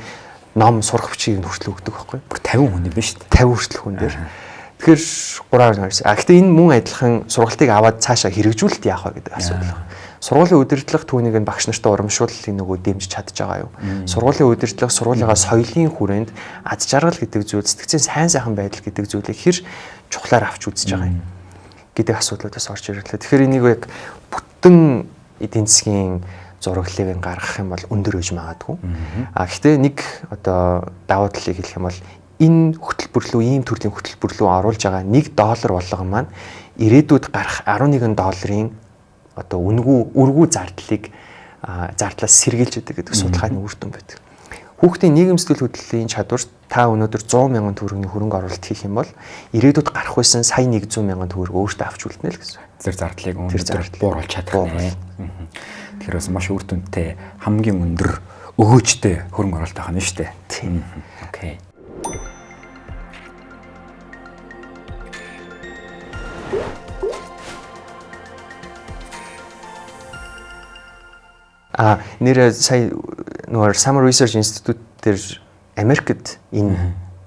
ном сурах бичгийг нь хүртэл өгдөг байхгүй. Бүр 50 хүн юм байна шүү дээ. 50 хүртэлх хүн дээр. Тэгэхээр 3.2. Гэхдээ энэ мөн адилхан сургалтыг аваад цаашаа хэрэгжүүлэлт яах вэ гэдэг асуудал. Сургуулийн удирдлага түүнийг нь багш нартай урамшууллыг нөгөө дэмжиж чадж байгаа юу? Сургуулийн удирдлага сургуулийнхаа соёлын хүрээнд ад жаргал гэдэг зүйл, сэтгцийн сайн сайхан байдал гэдэг зүйлийг хэр чухлаар авч үзэж байгаа юм гэдэг асуудлуудаас орж ирлээ. Тэгэхээр энийг яг бүтэн эдийн засгийн зураглалыг гаргах юм бол өндөр үж магадгүй. Гэхдээ нэг одоо давуу талыг хэлэх юм бол энэ хөтөлбөр рүү, ийм төрлийн хөтөлбөр рүү оруулж байгаа $1 болгон маань ирээдүйд гарах $11 одоо үргүү зардлаас сэргийлж өгдөг гэдэг судалгааны үр дүн байдаг. Хүүхдийн нийгэм сэтгэл хөдлөлийн чадвар та өнөөдөр 100,000 төгрөгийн хөрөнгө оруулалт хийх юм бол ирээдүйд гарах байсан сая 100,000 төгрөг өөртөө авч үлдэнэ л гэсэн. Тэр зардлыг өндөр бууруулж чадах нэ. Тэгэхээр бас маш үр дүнтэй хамгийн өндөр өгөөжтэй хөрөнгө оруулалт байгаа нь шүү дээ. Тийм. Окей. Нэр сая нөгөө Summer Research Institute дээр Америкт энэ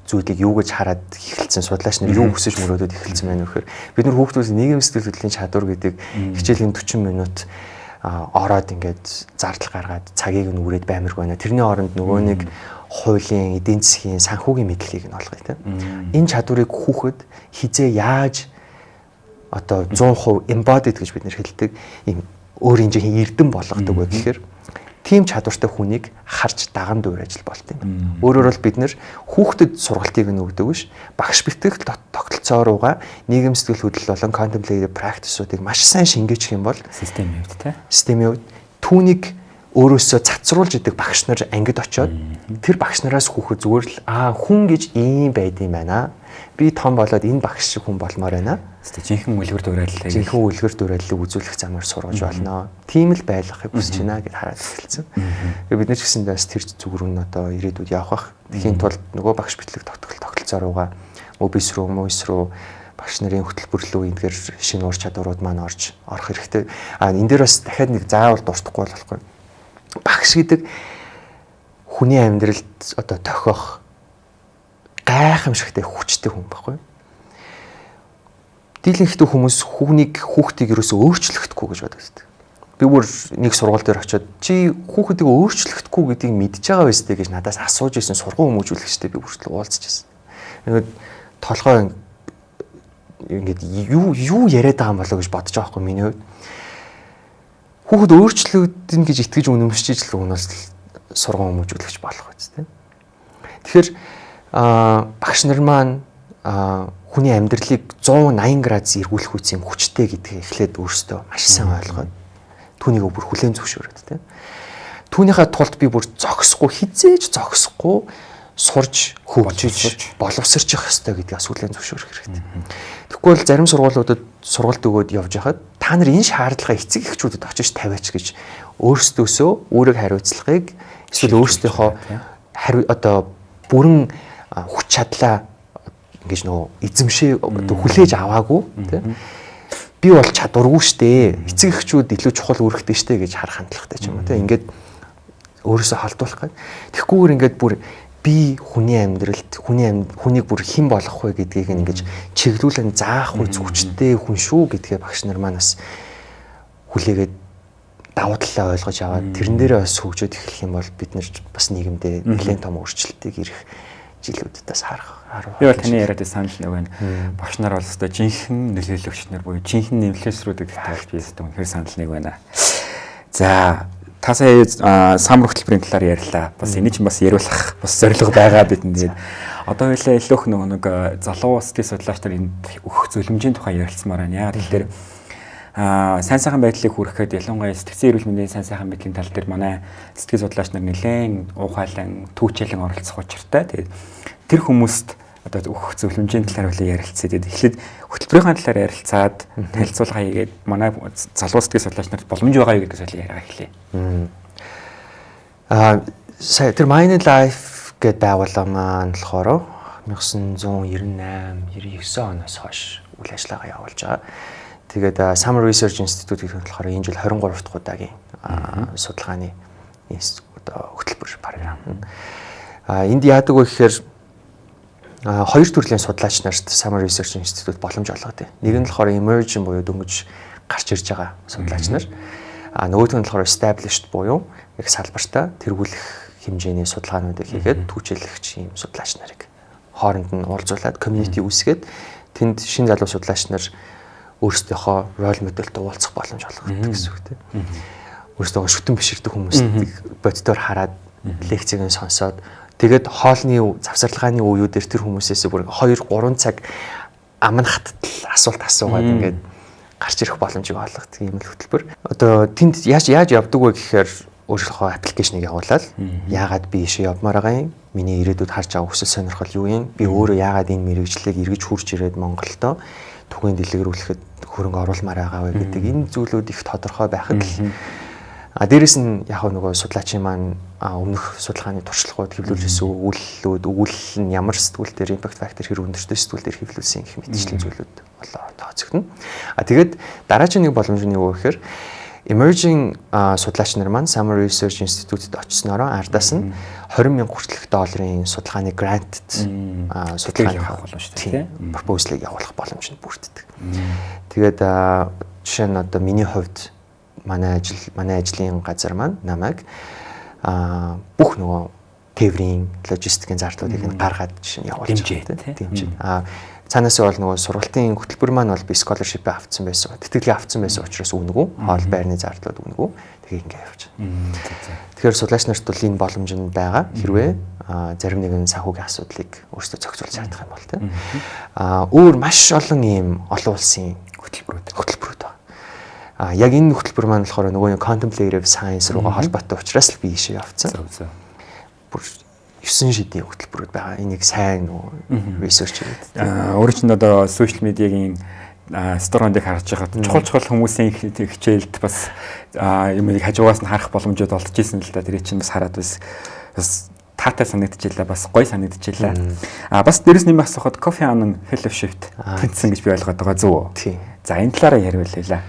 зүйлийг юу гэж хараад эхэлсэн судлаач нар юу хүсэж мөрөөдөд эхэлсэн байна вэхээр бид нар хүүхдүүдийн нийгэм сэтгэл хөдлөлийн чадвар гэдэг хичээлийн 40 минут ороод ингээд зардал гаргаад цагийг нь үрээд баймирг байна. Тэрний оронд нөгөө нэг хуулийн, эдийн засгийн, санхүүгийн мэдлэгийг нь олгоё тийм. Энэ чадварыг хүүхэд хизээ яаж одоо 100% embodied гэж бид нэр хэлдэг ийм өөр хэмжээний эрдэм болгодог вэ гэхээр тийм чадвартай хүнийг харж даган дуур ажил болт юм. Өөрөөр бол бид нэр хүүхдэд сургалтыг нь өгдөг биш, багш битгэх тогтолцоо руугаа нийгэм сэтгэл хөдлөл болон contemplative practice-уудыг маш сайн шингээчих юм бол системийн хувьд тийм. Системийн хувьд түүнийг өөрөөсөө цацруулж идэг багш нар ангид очиод тэр багш нараас хүүхэд зүгээр л хүн гэж ийм байд юм байна. Би том болоод энэ багш шиг хүн болмоор байна. Жинхэнэ үлгэр дуурайллыг үзүүлэх замаар сургаж болно. Тийм л байлгахыг хүсэж байна гэд хараад эхэлсэн. Бид нар ч гэсэн бас тэр зүг рүү нь одоо ирээдүйд явах бах. Тэхийн тулд нөгөө багш битлэг тогтолцоо руугаа ОБИС руу багш нарын хөтөлбөрлөө эдгээр шинэ ур чадварууд маань орох хэрэгтэй. Энэ дээр бас дахиад нэг заавал дуртахгүй болохгүй. Багш гэдэг хүний амьдралд одоо тохиох гайхамшигтай хүчтэй хүн байхгүй. Дийлэнхтэй хүмүүс хүүхдийг ерөөсөө өөрчлөхдөггүй гэж боддог. Би бүр нэг сургууль дээр очиод чи хүүхдийг өөрчлөхдөггүй гэдгийг мэдж байгаа биз дээ гэж надаас асууж ирсэн сургууль хүмүүжүүлэгчтэй би бүртэл уулзч ирсэн. Ингээд толгой ингээд юу яриад байгаа юм болоо гэж бодож байгаа байхгүй миний хувьд. Хүүхэд өөрчлөгдөн гэж итгэж үнэмшиж ижил уунаас сургууль хүмүүжүүлэгч болох биз дээ. Тэгэхээр багш нар маань хүний амьдралыг 180 градус эргүүлэх үс юм хүчтэй гэдгийг эхлээд өөрсдөө маш сайн ойлгоод түүнийг бүр хүлээн зөвшөөрөөд тийм. Түүнийхээ тулд би бүр хизээж зогсохгүй сурж хөгжиж боловсрч явах ёстой гэдгээс хүлээн зөвшөөрөх хэрэгтэй. Тэгэхгүй бол зарим сургуулиудад сургалт өгөөд явж хахад та нар энэ шаардлагаа эцэг эхчүүдэд очиж тавиач гэж өөрсдөөсөө үүрэг хариуцлагыг эсвэл өөрсдийнхөө одоо бүрэн хүч чадлаа ингэж нөгөө эзэмшээ хүлээж аваагүй тийм би бол чадваргүй штэ эцэг эхчүүд илүү чухал үүрэгтэй штэ гэж харах хандлагатай ч юм уу тийм ингээд өөрөөсөө халдуулах гэх. Тэгэхгүйгээр ингээд бүр би хүний амьдралд хүнийг бүр хэн болгох вэ гэдгийг ингэж чиглүүлэн заах үе хүчтэй хүн шүү гэдгээ багш нар маань бас хүлээгээд давуу талаа ойлгож аваад тэрэн дээрээ бас хөгжөөд эхлэх юм бол бид нар бас нийгэмдээ нэлээд том өөрчлөлтийг ирэх жилүүдээс харах. Би бол таны яриад санал нэг байна. Багш нар бол өстой жинхэнэ нөлөөлөгч нар буюу жинхэнэ инфлюенсерүүд гэдэг тайлбар хийсэн үнэхээр санал нэг байна. За та сая самар хөтөлбөрийн талаар ярьлаа. Бас энэ чинь бас яриулах бас зорилго байгаа бидэнд. Тэгээд одоо хоёлаа илүү их нэг залуу сэтгэл судлаач нар энд өгөх зөвлөмжийн тухай ярилцмаар байна. Яг тэгэхээр сайн сайхан байдлыг хүрэхэд ялангуяа сэтгцэн эрүүл мэндийн сайн сайхан байдлын тал дээр манай сэтгэл судлаач нар нэлээд уухайлан түүчээлэн оролцох учиртай. Тэгээд тэр хүмүүст одоо өгөх зөвлөмжийн талаар ярилцъя. Тэгээд эхлээд хөтөлбөрийн талаар ярилцаад танилцуулга хийгээд манай залуу сэтгэл судлаач нарт боломж байгаа юу гэдгээс яриа эхлэе. Сая тэр Mind Life гэдэг байгууллага маань болохоор 1998 99 оноос хойш үйл ажиллагаа явуулж байгаа. Тэгээд Summer Research Institute гэх нь болохоор энэ жил 23 дахь удаагийн судалгааны одоо хөтөлбөр програм. Энд яадаг вэ гэхээр хоёр төрлийн судлаач нарт Summer Research Institute боломж олгодог. Нэг нь болохоор emerging буюу дөнгөж гарч ирж байгаа судлаач нар. Нөгөөх нь болохоор established буюу яг салбартаа тэргүүлэх хэмжээний судалгаануудыг хийгээд түүжүүлэгч юм судлаач нарыг хооронд нь уулзуулад community үүсгээд тэнд шинэ залуу судлаач нар өөрсдийнхөө role model-тэй уулзах боломж олгодог гэсэн үг тийм. Өөрсдөө шүтэн биширдэг хүмүүстийг боддоор хараад лекцийг нь сонсоод тэгээд хоолны завсарлагын үеүүдээр тэр хүмүүсээс бүр 2-3 цаг амнахад асуулт асуугаад ингээд гарч ирэх боломжийг олгодог юм л хөтөлбөр. Одоо тэнд яаж явдаг вэ гэхээр өөрийнхөө аппликейшнийг явуулаад яагаад би ийшээ явмаар байгаа юм? Миний ирээдүйд харж байгаа хүсэл сонирхол юу юм? Би өөрөө яагаад энэ мэрэгжлийг эргэж хурж ирээд Монголдо түгээн дэлгэрүүлэхэд хөрөнгө оруулмаар байгаа вэ гэдэг энэ зүйлүүд их тодорхой байхад л дээрэс нь яг нөгөө судлаачийн маань өмнөх судалгааны туршлагууд хэвлүүлжсэн өгүүлэл нь ямар сэтгүүл дээр impact factor хэр өндөртэй сэтгүүл дээр хэвлүүлсэн гэх мэтчлийн зүйлүүд болоо тооцогдно. Тэгээд дараагийн нэг боломж нь юу гэхээр emerging судлаач нар маань Summer Research Institute-д очсноороо ардаас нь 20,000 хүртэлх долларын судалгааны грантд судалгааны авах боломжтой тийм пропозалыг явуулах боломж нь бүрддэг. Тэгээд жишээ нь одоо миний хувьд манай ажлын газар маань намайг бүх нөгөө тээврийн логистикийн зардлуудыг нь гаргаад жишээ нь явуулж байгаа тийм. Цаанаас бол нөгөө сургалтын хөтөлбөр маань бол би scholarship-ийг авсан байсан. Тэтгэлгийг авсан байсан учраас үнэгүй. Хоол байрны зардлууд үнэгүй. Тэгээ ингээ явж байна. Тэгэхээр судлаач нарт бол энэ боломж нь байгаа. Хэрвээ зарим нэгэн санхүүгийн асуудлыг өөрсдөө зохицуулж чадах юм бол тийм. Өөр маш олон ийм олон улсын хөтөлбөрүүд байна. Яг энэ хөтөлбөр маань болохоор нөгөө contemplative science руугаа холбоотой учраас л би ийшээ явцсан. Бүр 9 шидийн хөтөлбөрүүд байгаа. Энийг сайн нөгөө research хийгээд. Өөрөө ч одоо social media-гийн сторионыг харж байхад чухал хүмүүсийн хичээлд бас юмыг хажуугаас нь харах боломжууд олж ирсэн л да. Тэр чинь бас хараад бас таатай санагдчихлаа, бас гоё санагдчихлаа. Бас дээрэс нь асуухад Kofi Annan fellowship-т тэнцсэн гэж би ойлгоод байгаа зөв үү? Тийм. За энэ талаараа ярилцлаа.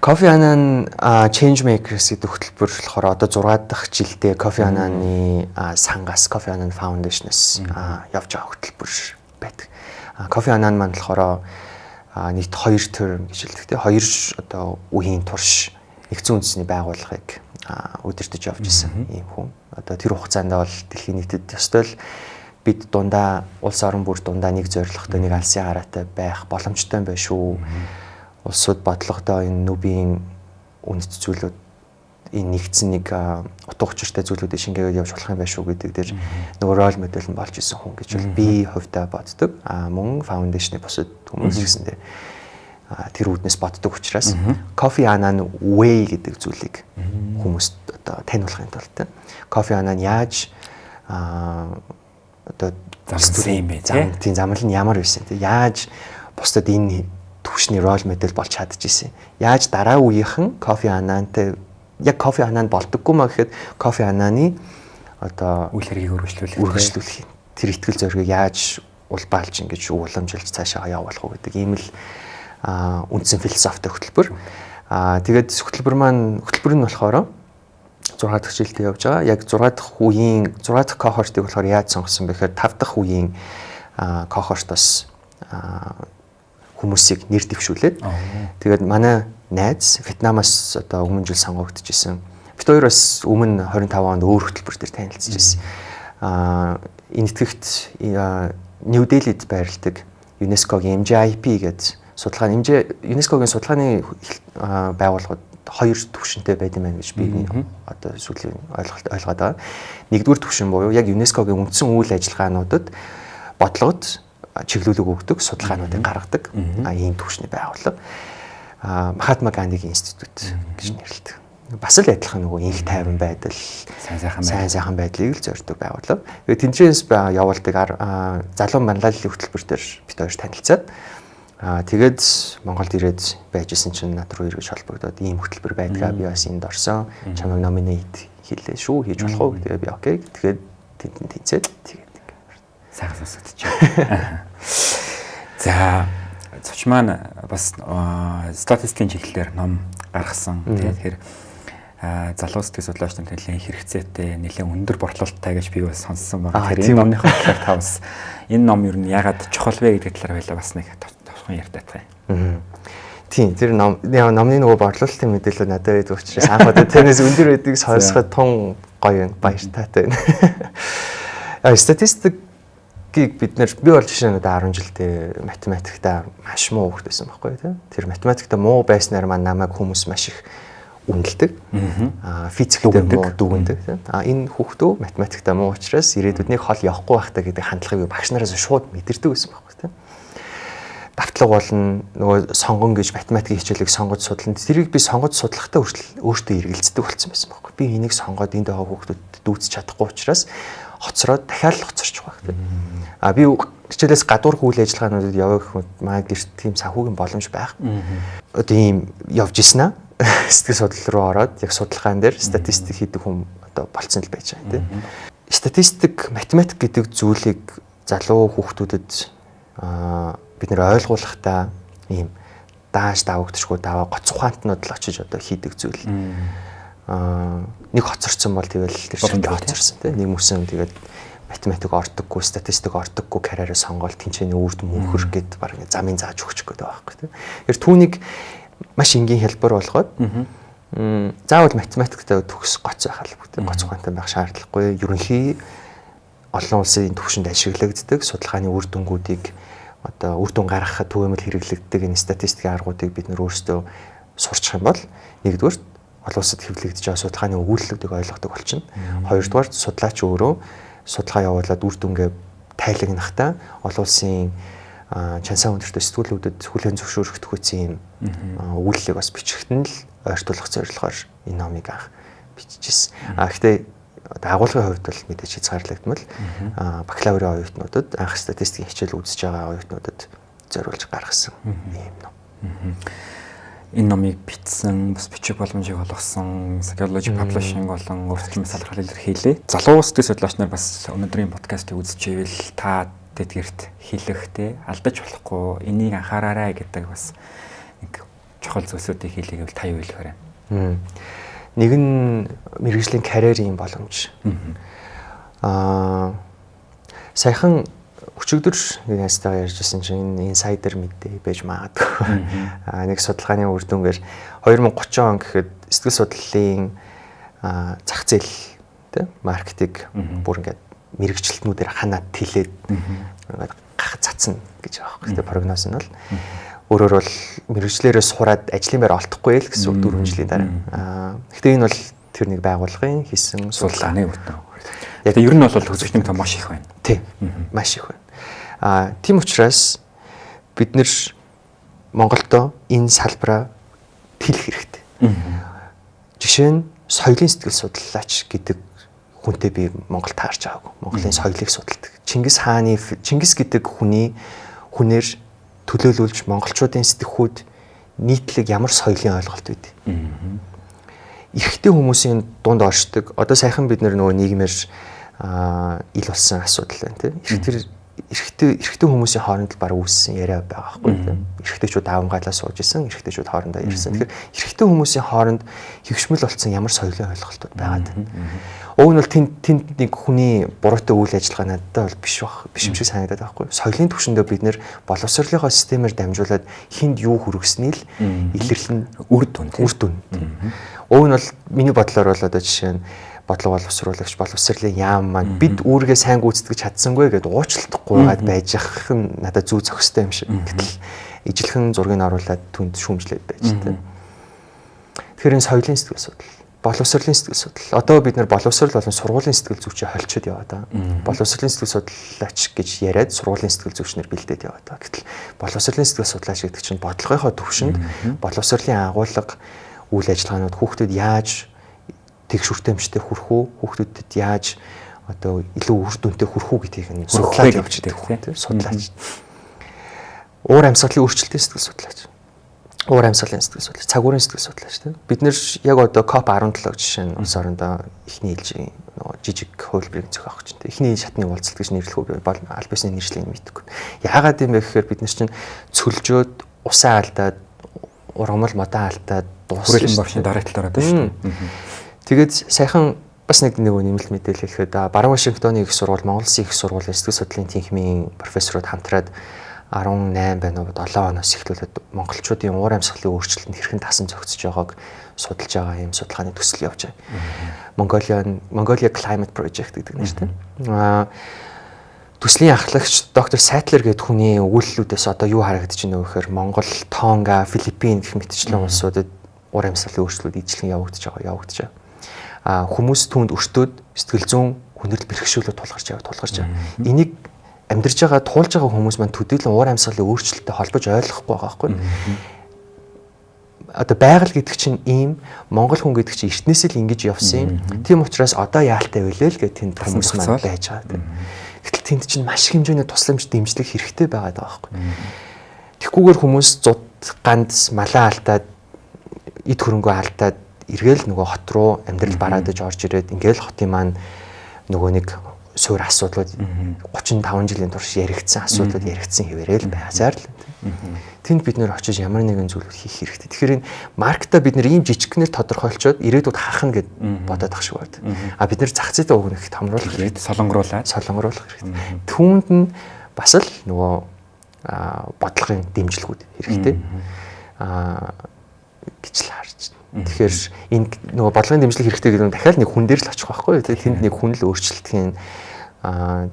Kofi Annan Change Makers гэдэг хөтөлбөр болохоор одоо 6 дахь жилдээ Kofi Annan-ы сангаас Kofi Annan Foundation-аас явж байгаа хөтөлбөр байдаг. Kofi Annan маань болохоор нийт 2 term гэж хэлдэг тийм 2 одоо үеийн турш нэгдсэн үндэсний байгууллагыг удирдах явж исэн ийм хүн. Одоо тэр хугацаанд бол дэлхийн нийтэд ёстой л бид дундаа улс орон бүр дундаа нэг зорилготой нэг алсын хараатай байх боломжтой юм байна шүү. Улсууд бодлоготой энэ нүбийн үнэт зүйлүүд энэ нэгдсэн нэг утга учиртай зүйлүүдийг шингээгээд явж болох юм байна шүү гэдэг дээр нөгөө рол модель нь болж исэн хүн гэж бол би хувьдаа боддог. Мөн фаундейшны бусад хүмүүс гэсэндээ тэр үүднээс боддог учраас Kofi Annan way гэдэг зүйлийг хүмүүст одоо таниулахын тулд Kofi Annan яаж одоо замсан юм бэ тийм замл нь ямар байсан тийм яаж бусдад энэ түвшний рол модель болж чадчихжээ. Яаж дараа үеийнхэн Kofi Annanтай яг Kofi Annan болдоггүй маа гэхэд Kofi Annan-ы одоо үйл хэргийг үргэлжлүүлэх тэр ихтгэл зорилгыг яаж улбаалж ингэж уламжилж цаашаа явуулах уу гэдэг ийм л үндсэн философитой хөтөлбөр. Тэгээд хөтөлбөр нь болохоор 6 дахь жилдээ явж байгаа. Яг 6 дахь кохортыг болохоор яаж сонгосон бэ гэхээр 5 дахь үеийн кохортоос хүмүүсийг нэр дэвшүүлээд тэгээд манай найз Вьетнамаас одоо өмнө жил сонгогдчихсэн. Бид хоёр бас өмнө 25 онд өөр хөтөлбөр дээр танилцчихсэн. Энэ итгэгт Нью Делид байрладаг ЮНЕСКОгийн MJIP гэдэг ЮНЕСКОгийн судалгааны байгууллагууд 2 түвшинтэй байд юм байна гэж би одоо сүүлийн ойлгоод байгаа. Нэгдүгээр түвшин буюу яг ЮНЕСКОгийн үндсэн үйл ажиллагаануудад бодлогод чиглүүлэг өгдөг, судалгаануудыг гаргадаг ийм түвшний байгууллага. Махатма Гандигийн институт гэж нэрлэдэг. Бас л адилхан нөгөө инх тайван байдал, сайн сайхан байдлыг л зорддог байгууллага. Тэгээд тэнцэнээс явуулдаг залуу манлайллын хөтөлбөр дээр бид хоёр танилцаад тэгээд Монголд ирээд байжсэн чинь над руу эргэж холбогдоод ийм хөтөлбөр байдгаа би бас энд орсон. Чамайг номинейт хийлээ шүү, хийж болох уу? Тэгээд би окей. Тэгээд тэнд тэнцээд тэгээд сайхан сонсогдож байна. За цоч маань бас статистикийн чиглэлээр ном гаргасан. Тэгэхээр залуу сэтгэл судлаач нар нэлээд хэрэгцээтэй, нэлээд өндөр борлуулалттай гэж би бас сонссон байна. Тэгэхээр энэ номныхоо талаар та бас энэ ном юу ягаад чухал вэ гэдэг талаар байлаа бас нэг товхон ярьдаг юм. Тийм, тэр номны нөгөө борлуулалтын мэдээлэл надад байдаг учраас анх удаа тэрнээс өндөр байдгийг сонсоход тун гоё баяртайтай байна. Статистикийг бид нэр би бол жишээ нь одоо 10 жилдээ математиктаа маш муу хөгт байсан байхгүй тийм. Тэр математиктаа муу байснаар маань намайг хүмүүс маш их үнэлдэг. Физиктэй муу дүгнэдэг тийм. Энэ хүүхдөө математиктаа муу учраас ирээдүйдний хол явахгүй байх та гэдэг хандлагыг багш нараас шууд мэдэрдэг байсан байхгүй тийм. Давтлага болно нөгөө сонгон гэж математикийн хичээлийг сонгож судлана. Тэрийг би сонгож судлахтаа өөртөө эргэлздэг болсон байсан байхгүй. Би энийг сонгоод энд байгаа хүүхдүүдэд дүүцэж чадахгүй учраас хоцроод дахиад л хоцорч байгаа гэдэг. Би хичээлээс гадуур үйл ажиллагаануудад явах гэхэд манай гэрт тийм санхүүгийн боломж байх. Одоо ийм явж ирсэн аа. Сэтгэл судлал руу ороод яг судалгаан дээр статистик хийдэг хүн одоо болцсон л байж байгаа тийм. Статистик, математик гэдэг зүйлийг залуу хүүхдүүдэд бид нэр ойлгуулахдаа ийм дааш давагдчихгүй даваа гоц ухаантнууд л очиж одоо хийдэг зүйл. Нэг хоцорсон бол тэгэл тэр шиг хоцорсон тийм. Нэг мөсөн тэгээд математик ордоггүй, статистик ордоггүй карьераа сонгоод тэнцээний үрд мөнхөр гэд баг замын зааж өгчих гээд байгаа байхгүй тийм. Тэр түүнийг маш энгийн хэлбэр болгоод заавал математиктэй төгс гоц байх албагүй тийм. Гоц ухаантай байх шаардлагагүй. Ерөнхий олон улсын түвшинд ашиглагддаг судалгааны үр дүнгуудыг одоо үр дүн гаргахад түгээмэл хэрэглэгддэг энэ статистикийн аргуудыг бид нөр өөрсдөө сурчих юм бол нэгдүгээр олон улсад хэвлэгдэж байгаа судалгааны өгүүлэлтүүдийг ойлгодог болчихно. Хоёрдугаар судлаач өөрөө судалгаа явуулаад үр дүнгээ тайлагнахтаа олон улсын чансаа өндөртөө сэтгүүлүүдэд хүлээн зөвшөөрөгдөх үсэн өгүүлэлийг бас бичихтэн л ойртуулах зорилгоор энэ номыг анх бичижсэн. Гэхдээ агуулгын хувьд бол мэдээж хязгаарлагдмал бакалаврын оюутнуудад анх статистикийн хичээл үзэж байгаа оюутнуудад зориулж гаргасан юм ном. Энэ номыг бичсэн, бас бичих боломжийг олгосон, psychology publishing болон өөрсдийн салбараар илэрхийлээ. Залуу сэтгэл судлаач нар бас өнөөдрийн подкастыг үзчихвэл та тэдгэрт хэлэхтэй алдаж болохгүй энийг анхаараарай гэдэг бас нэг чухал зүйлсүүдийг хэлээ гэвэл та юу хэлэх вэ? Нэг нь мэргэжлийн карьерийн боломж. Саяхан өчигдөр нэг хайстайгаар ярьжсэн чинь инсайдер мэдээ байж магадгүй. Нэг судалгааны үр дүнгээр 2030 он гэхэд сэтгэл судлалын зах зээл тийм маркетинг бүр ингээд мэргэжилтнүүдээр ханаад тэлээд ингээд гах цацна гэж байгаа байхгүй. Тэгээ прогноз нь бол өөрөөр бол мэргэжлээрээ сураад ажлын байр олдохгүй л гэсэн 4 жилийн дараа. Гэхдээ энэ бол тэр нэг байгууллагын хийсэн судалгааны үр дүн. Яг ер нь бол төгсөгчний том маш их байна. Тийм. Маш их байна. Тийм учраас бид нэр Монголдо энэ салбараа тэлэх хэрэгтэй. Жишээ нь соёлын сэтгэл судлаач гэдэг хүнтэй би Монгол таарч байгаагүй. Монголын соёлыг судалдаг. Чингис гэдэг хүнээр төлөөлүүлж монголчуудын сэтгхүүд нийтлэг ямар соёлын ойлголт үүд. Эрэгтэй хүмүүсийн дунд оршдог. Одоо сайхан бид нөгөө нийгмээр ил болсон асуудал байна тийм. Эрэгтэй хүмүүсийн хооронд баг үүссэн яриа байгаа байхгүй тийм. Эрэгтэйчүүд аавнгаалаа сууж исэн, эрэгтэйчүүд хоорондоо ярьсан. Тэгэхээр эрэгтэй хүмүүсийн хооронд хөвшмөл болсон ямар соёлын ойлголтууд байгаад байна. Уг нь бол тэнд нэг хүний буруутай үйл ажиллагаа надад бол биш юм шиг санагдаад байгаа байхгүй. Соёлын түвшиндээ бид нэр боловсролынхоо системээр дамжуулаад хинд юу хүргэсний л илэрлэн үр дүн. Уг нь бол миний бодлоор бол одоо жишээ нь бодлого боловсруулагч боловсролын яам маань бид үүргээ сайн гүйцэтгэж чадсангүй гэдээ уучлахгүй байгаад байж ах нь надад зүү зохистой юм шиг. Гэтэл ижилхэн зургийг оруулаад түнд шүүмжлээд байж тээ. Тэгэхээр энэ соёлын сэтгэл судлал, боловсролын сэтгэл судлал. Одоо бид нэр боловсрол болон сургуулийн сэтгэл зүйчээ холчод яваа даа. Боловсролын сэтгэл судлаач гэж яриад сургуулийн сэтгэл зүйчнэр бэлдээд яваа даа. Гэтэл боловсролын сэтгэл судлаач гэдэг чинь бодлогынхоо төвшөнд боловсролын агуулга үйл ажиллагаанууд хүүхдэд яаж тэгш хүртээмжтэй хүрэх үү, хүүхдүүдэд яаж одоо илүү үр дүнтэй хүрэх үү гэдгийг нь судлаад явж байгаа тийм судлаач. Уур амьсгалын өөрчлөлтийн сэтгэл судлаач. Уур амьсгалын сэтгэл судлаач, цагуурын сэтгэл судлаач тийм. Бид нэр яг одоо COP17 жишээ нь улс орондоо эхний ээлжийн нөгөө жижиг хуулбарыг зохиох гэж тийм. Эхний шатны уулзалт гэж нэрлэх үү аль бисны нэршлиг мэдгүй. Яагаад юм бэ гэхээр бид нар чинь цөлжөөд усаа алдаад ургамал модоо алдаад дууссан багшийн дараатлаар одоо шүү дээ. Тэгээд сайхан бас нэг нэмэлт мэдээлэл хэлэхэд Баруун Вашингтоны их сургууль, Монгол Улсын их сургууль сэтгэл судлалын тэнхимийн профессорууд хамтраад 18 байна уу 7 оноос эхлүүлээд монголчуудын уур амьсгалын өөрчлөлтөнд хэрхэн дасан зохицож байгааг судалж байгаа юм судалгааны төсөл явж байгаа. Mongolia Climate Project гэдэг нэр тийм. Төслийн ахлагч доктор Сайтлер гэдэг хүний өгүүлэлүүдээс одоо юу харагдаж байна вэ гэхээр Монгол, Тонга, Филиппин гэх мэтчлэн улсуудад уур амьсгалын өөрчлөлт ижилхэн явагдаж байгаа. Хүмүүс түүнд өртөөд сэтгэл зүйн хүндрэл бэрхшээлүүд тулгарч байгаа. Энийг амьдарч байгаа туулж байгаа хүмүүс маань төдийлөн уур амьсгалын өөрчлөлтөд холбож ойлгохгүй байгаа байхгүй. Одоо байгаль гэдэг чинь ийм, Монгол хүн гэдэг чинь эртнээс л ингэж явсан юм. Тийм учраас одоо яалтай байлээ л гэдэг тэнд хүмүүс маань байж байгаа. Гэтэл тэнд чинь маш их хэмжээний тусламж дэмжлэг хэрэгтэй байгаад байгаа байхгүй. Тэгхгүйгээр хүмүүс зуд ганц малаа алдаад эд хөрөнгөө алдаад эргээл нөгөө хот руу амьдрал бараадаж орж ирээд ингээл хотын маань нөгөө нэг суур асуудлууд 35 жилийн турш яригдсан асуудлууд яригдсан хэвээрээ л байсаар л. Тэнд бид нэр очиж ямар нэгэн зүйлүүд хийх хэрэгтэй. Тэгэхээр энэ маркета бид нэр ийм жижигнэр тодорхойлцоод ирээдүйд харах нь гэд бодоод ах шиг байна. Бид нэр зах зээтэй өгнөх томруулах хэрэгтэй. Солонгоруулах хэрэгтэй. Түүнд нь бас л нөгөө бодлогын дэмжлэгүүд хэрэгтэй. Гэж л харж байна. Тэгэхээр энэ нөгөө бодлогын дэмжлэг хэрэгтэй гэдэг нь дахиад нэг хүн дээр л очих байхгүй. Тэнд нэг хүн л өөрчлөлтийн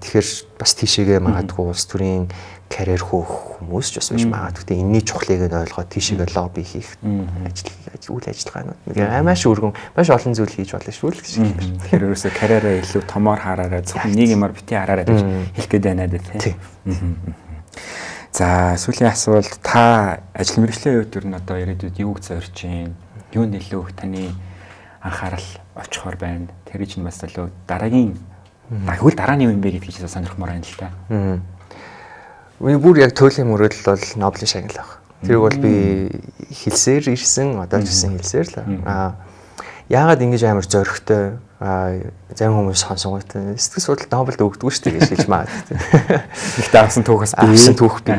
тэгэхээр бас тийшээгээ магадгүй улс төрийн карьер хөөх хүмүүс ч бас биш магадгүй. Энэний чухлыг нь ойлгоод тийшээгээ лобби хийх үйл ажиллагаанууд нэг маш өргөн маш олон зүйл хийж болно шүү л гэж хэлсэн. Тэгэхээр ерөөсөө карьераа илүү томоор хараарай, зөвхөн нэг юмар бити хараарай гэж хэлэх гээд байна дээ. За сүүлийн асуулт та ажил мэргэжлийн хувьд нь одоо ирээдүйд юуг зорж байна? Юунд илүү их таны анхаарал очихоор байна? Тэр чинь бас илүү дараагийн дарааны юм бэ гэдгийг сонирхмоор байна л да. Үгүй бүр яг төлөв мөрөдөл бол Нобелийн шагнал баг. Тэр бол би хэлсээр ирсэн, одоо ч гэсэн хэлсээр л. Яагаад ингэж амар зөрөгтэй зарим хүмүүс сонсонгойтой сэтгэл судлалд Нобелд өгдөггүй шүү дээ гэж хэлж магадгүй. Ихтэй авсан түүх би.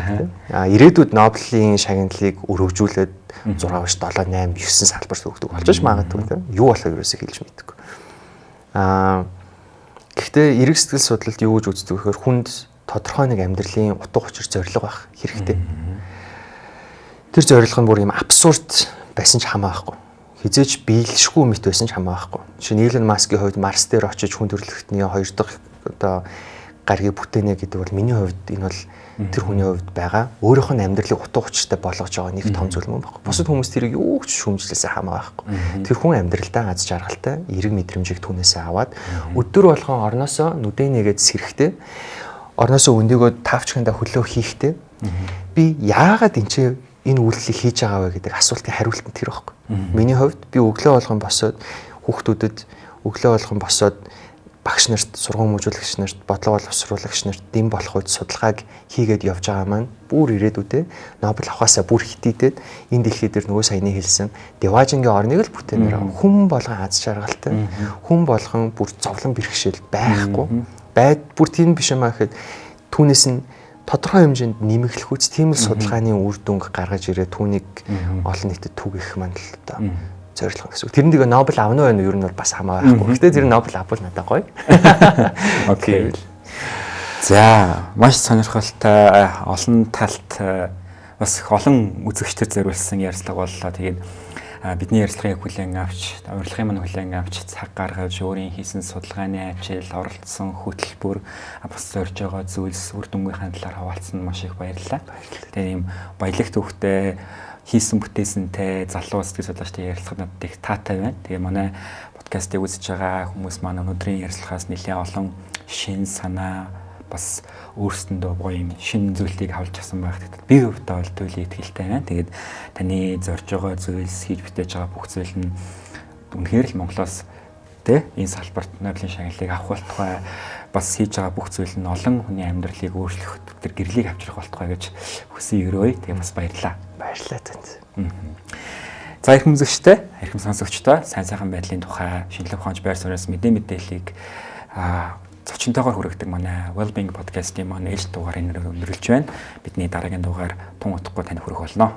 Ирээдүйд Нобелийн шагналыг өргөжүүлээд 6 биш 7 8 9 салбарт өгдөг болчих магадгүй тийм. Юу болохыг юусоо хэлж мэдгүй. Гэхдээ эрэг сэтгэл судлалд юу гэж үздэг вэ гэхээр хүнд тодорхой нэг амьдралын утга учир зорилго байх хэрэгтэй. Тэр зорилго нь бүр юм абсурд байсан ч хамаахгүй. Хизээч биелшгүй мэт байсан ч хамаахгүй. Жишээ нь Илон Маскийн хувьд Марс дээр очиж хүн төрөлхтний 2 дахь одоо гаргийг бүтээнэ гэдэг бол миний хувьд энэ бол тэр хүний хувьд байгаа өөрийнх нь амьдралыг утга учиртай болгож байгаа нэг том зүйл мөн байхгүй. Бусад хүмүүс тэрийг юу ч шүүмжлээсээ хамаа байхгүй. Тэр хүн амьдралдаа аз жаргалтай, эерэг мэдрэмжийг түүнээсээ аваад өдөр болгон орноосоо нүдэ нэгээд сэрэхтэй, орноосоо өндөгөө тавчхандаа хөлөө хийхтэй. Би яагаад энэ үйлдэлийг хийж байгаа вэ гэдэг асуултын хариулт нь тэр байхгүй. Миний хувьд би өглөө болгон босоод хүүхдүүдэд өглөө болгон босоод багш нарт, сургууль мужуулагч нарт, бодлого боловсруулагч нарт дэм болох үед судалгааг хийгээд явж байгаа маань бүр ирээдүйдээ Нобель авахаасаа бүр хитийдэд энэ дэлхий дээр нөгөө саяны хэлсэн Деважингийн орныг л бүтээнээр хүн болгон аз жаргалтай, хүн болгон бүр зовлон бэрхшээл байхгүй. Бүр тийм биш юм аа гэхэд түүнээс нь тодорхой хэмжээнд нэмэгдэх үс тийм л судалгааны үр дүнг гаргаж ирээ түүнийг олон нийтэд түгэх маань л одоо зорилго гэсэн. Тэр нэг Нобель авна уу ер нь бол бас хамаа байхгүй. Гэтэ тэр Нобель авбал надад гоё. Окей. За, маш сонирхолтой олон талт бас их олон үзэгчдэд зориулсан ярилцлага боллоо. Тэгээд бидний ярилцлагыг хүлээн авч, урилгын маань хүлээн авч цаг гаргаж өөрийн хийсэн судалгааны ажил, оролцсон хөтөлбөр, бас зорж байгаа зүйлс үр дүнгийнхаа талаар хаваалцсан маш их баярлалаа. Тэгээд ийм баялаг төвхтэй хийсэн бүтээсэнтэй залуу сэтгэл судлаачтай ярилцлага надад их таатай байна. Тэгээ манай подкастыг үзэж байгаа хүмүүс маань өнөөдрийн ярилцлагаас нэлээд олон шин санаа бас өөрсөндөө гоё юм шинэ зүйлийг авч авсан байх. Би хувьдаа бол туйлын итгэлтэй байна. Тэгээд таны зорж байгаа зүйлс хийж бүтээж байгаа бүх зүйл нь үнэхээр л Монголоос энэ салбарт Нобелийн шагналыг авах болтугай бас хийж байгаа бүх зүйл нь олон хүний амьдралыг өөрчлөх тэр гэрлийг авчрах болтугай гэж хүсэн өрөөе. Тэгээд бас баярлалаа. Баярлалаа танд. За их үзэгчтэй, их сонсогчтой сайн байдлын тухай шинжлэх ухаанч байр сууриас мэдээллийг зочинтойгоор хүргэдэг манай Wellbeing podcast-ийн маань ээлж дугаарыг өндөрлж байна. Бидний дараагийн дугаар тун утгагүй тань хүргэх болно.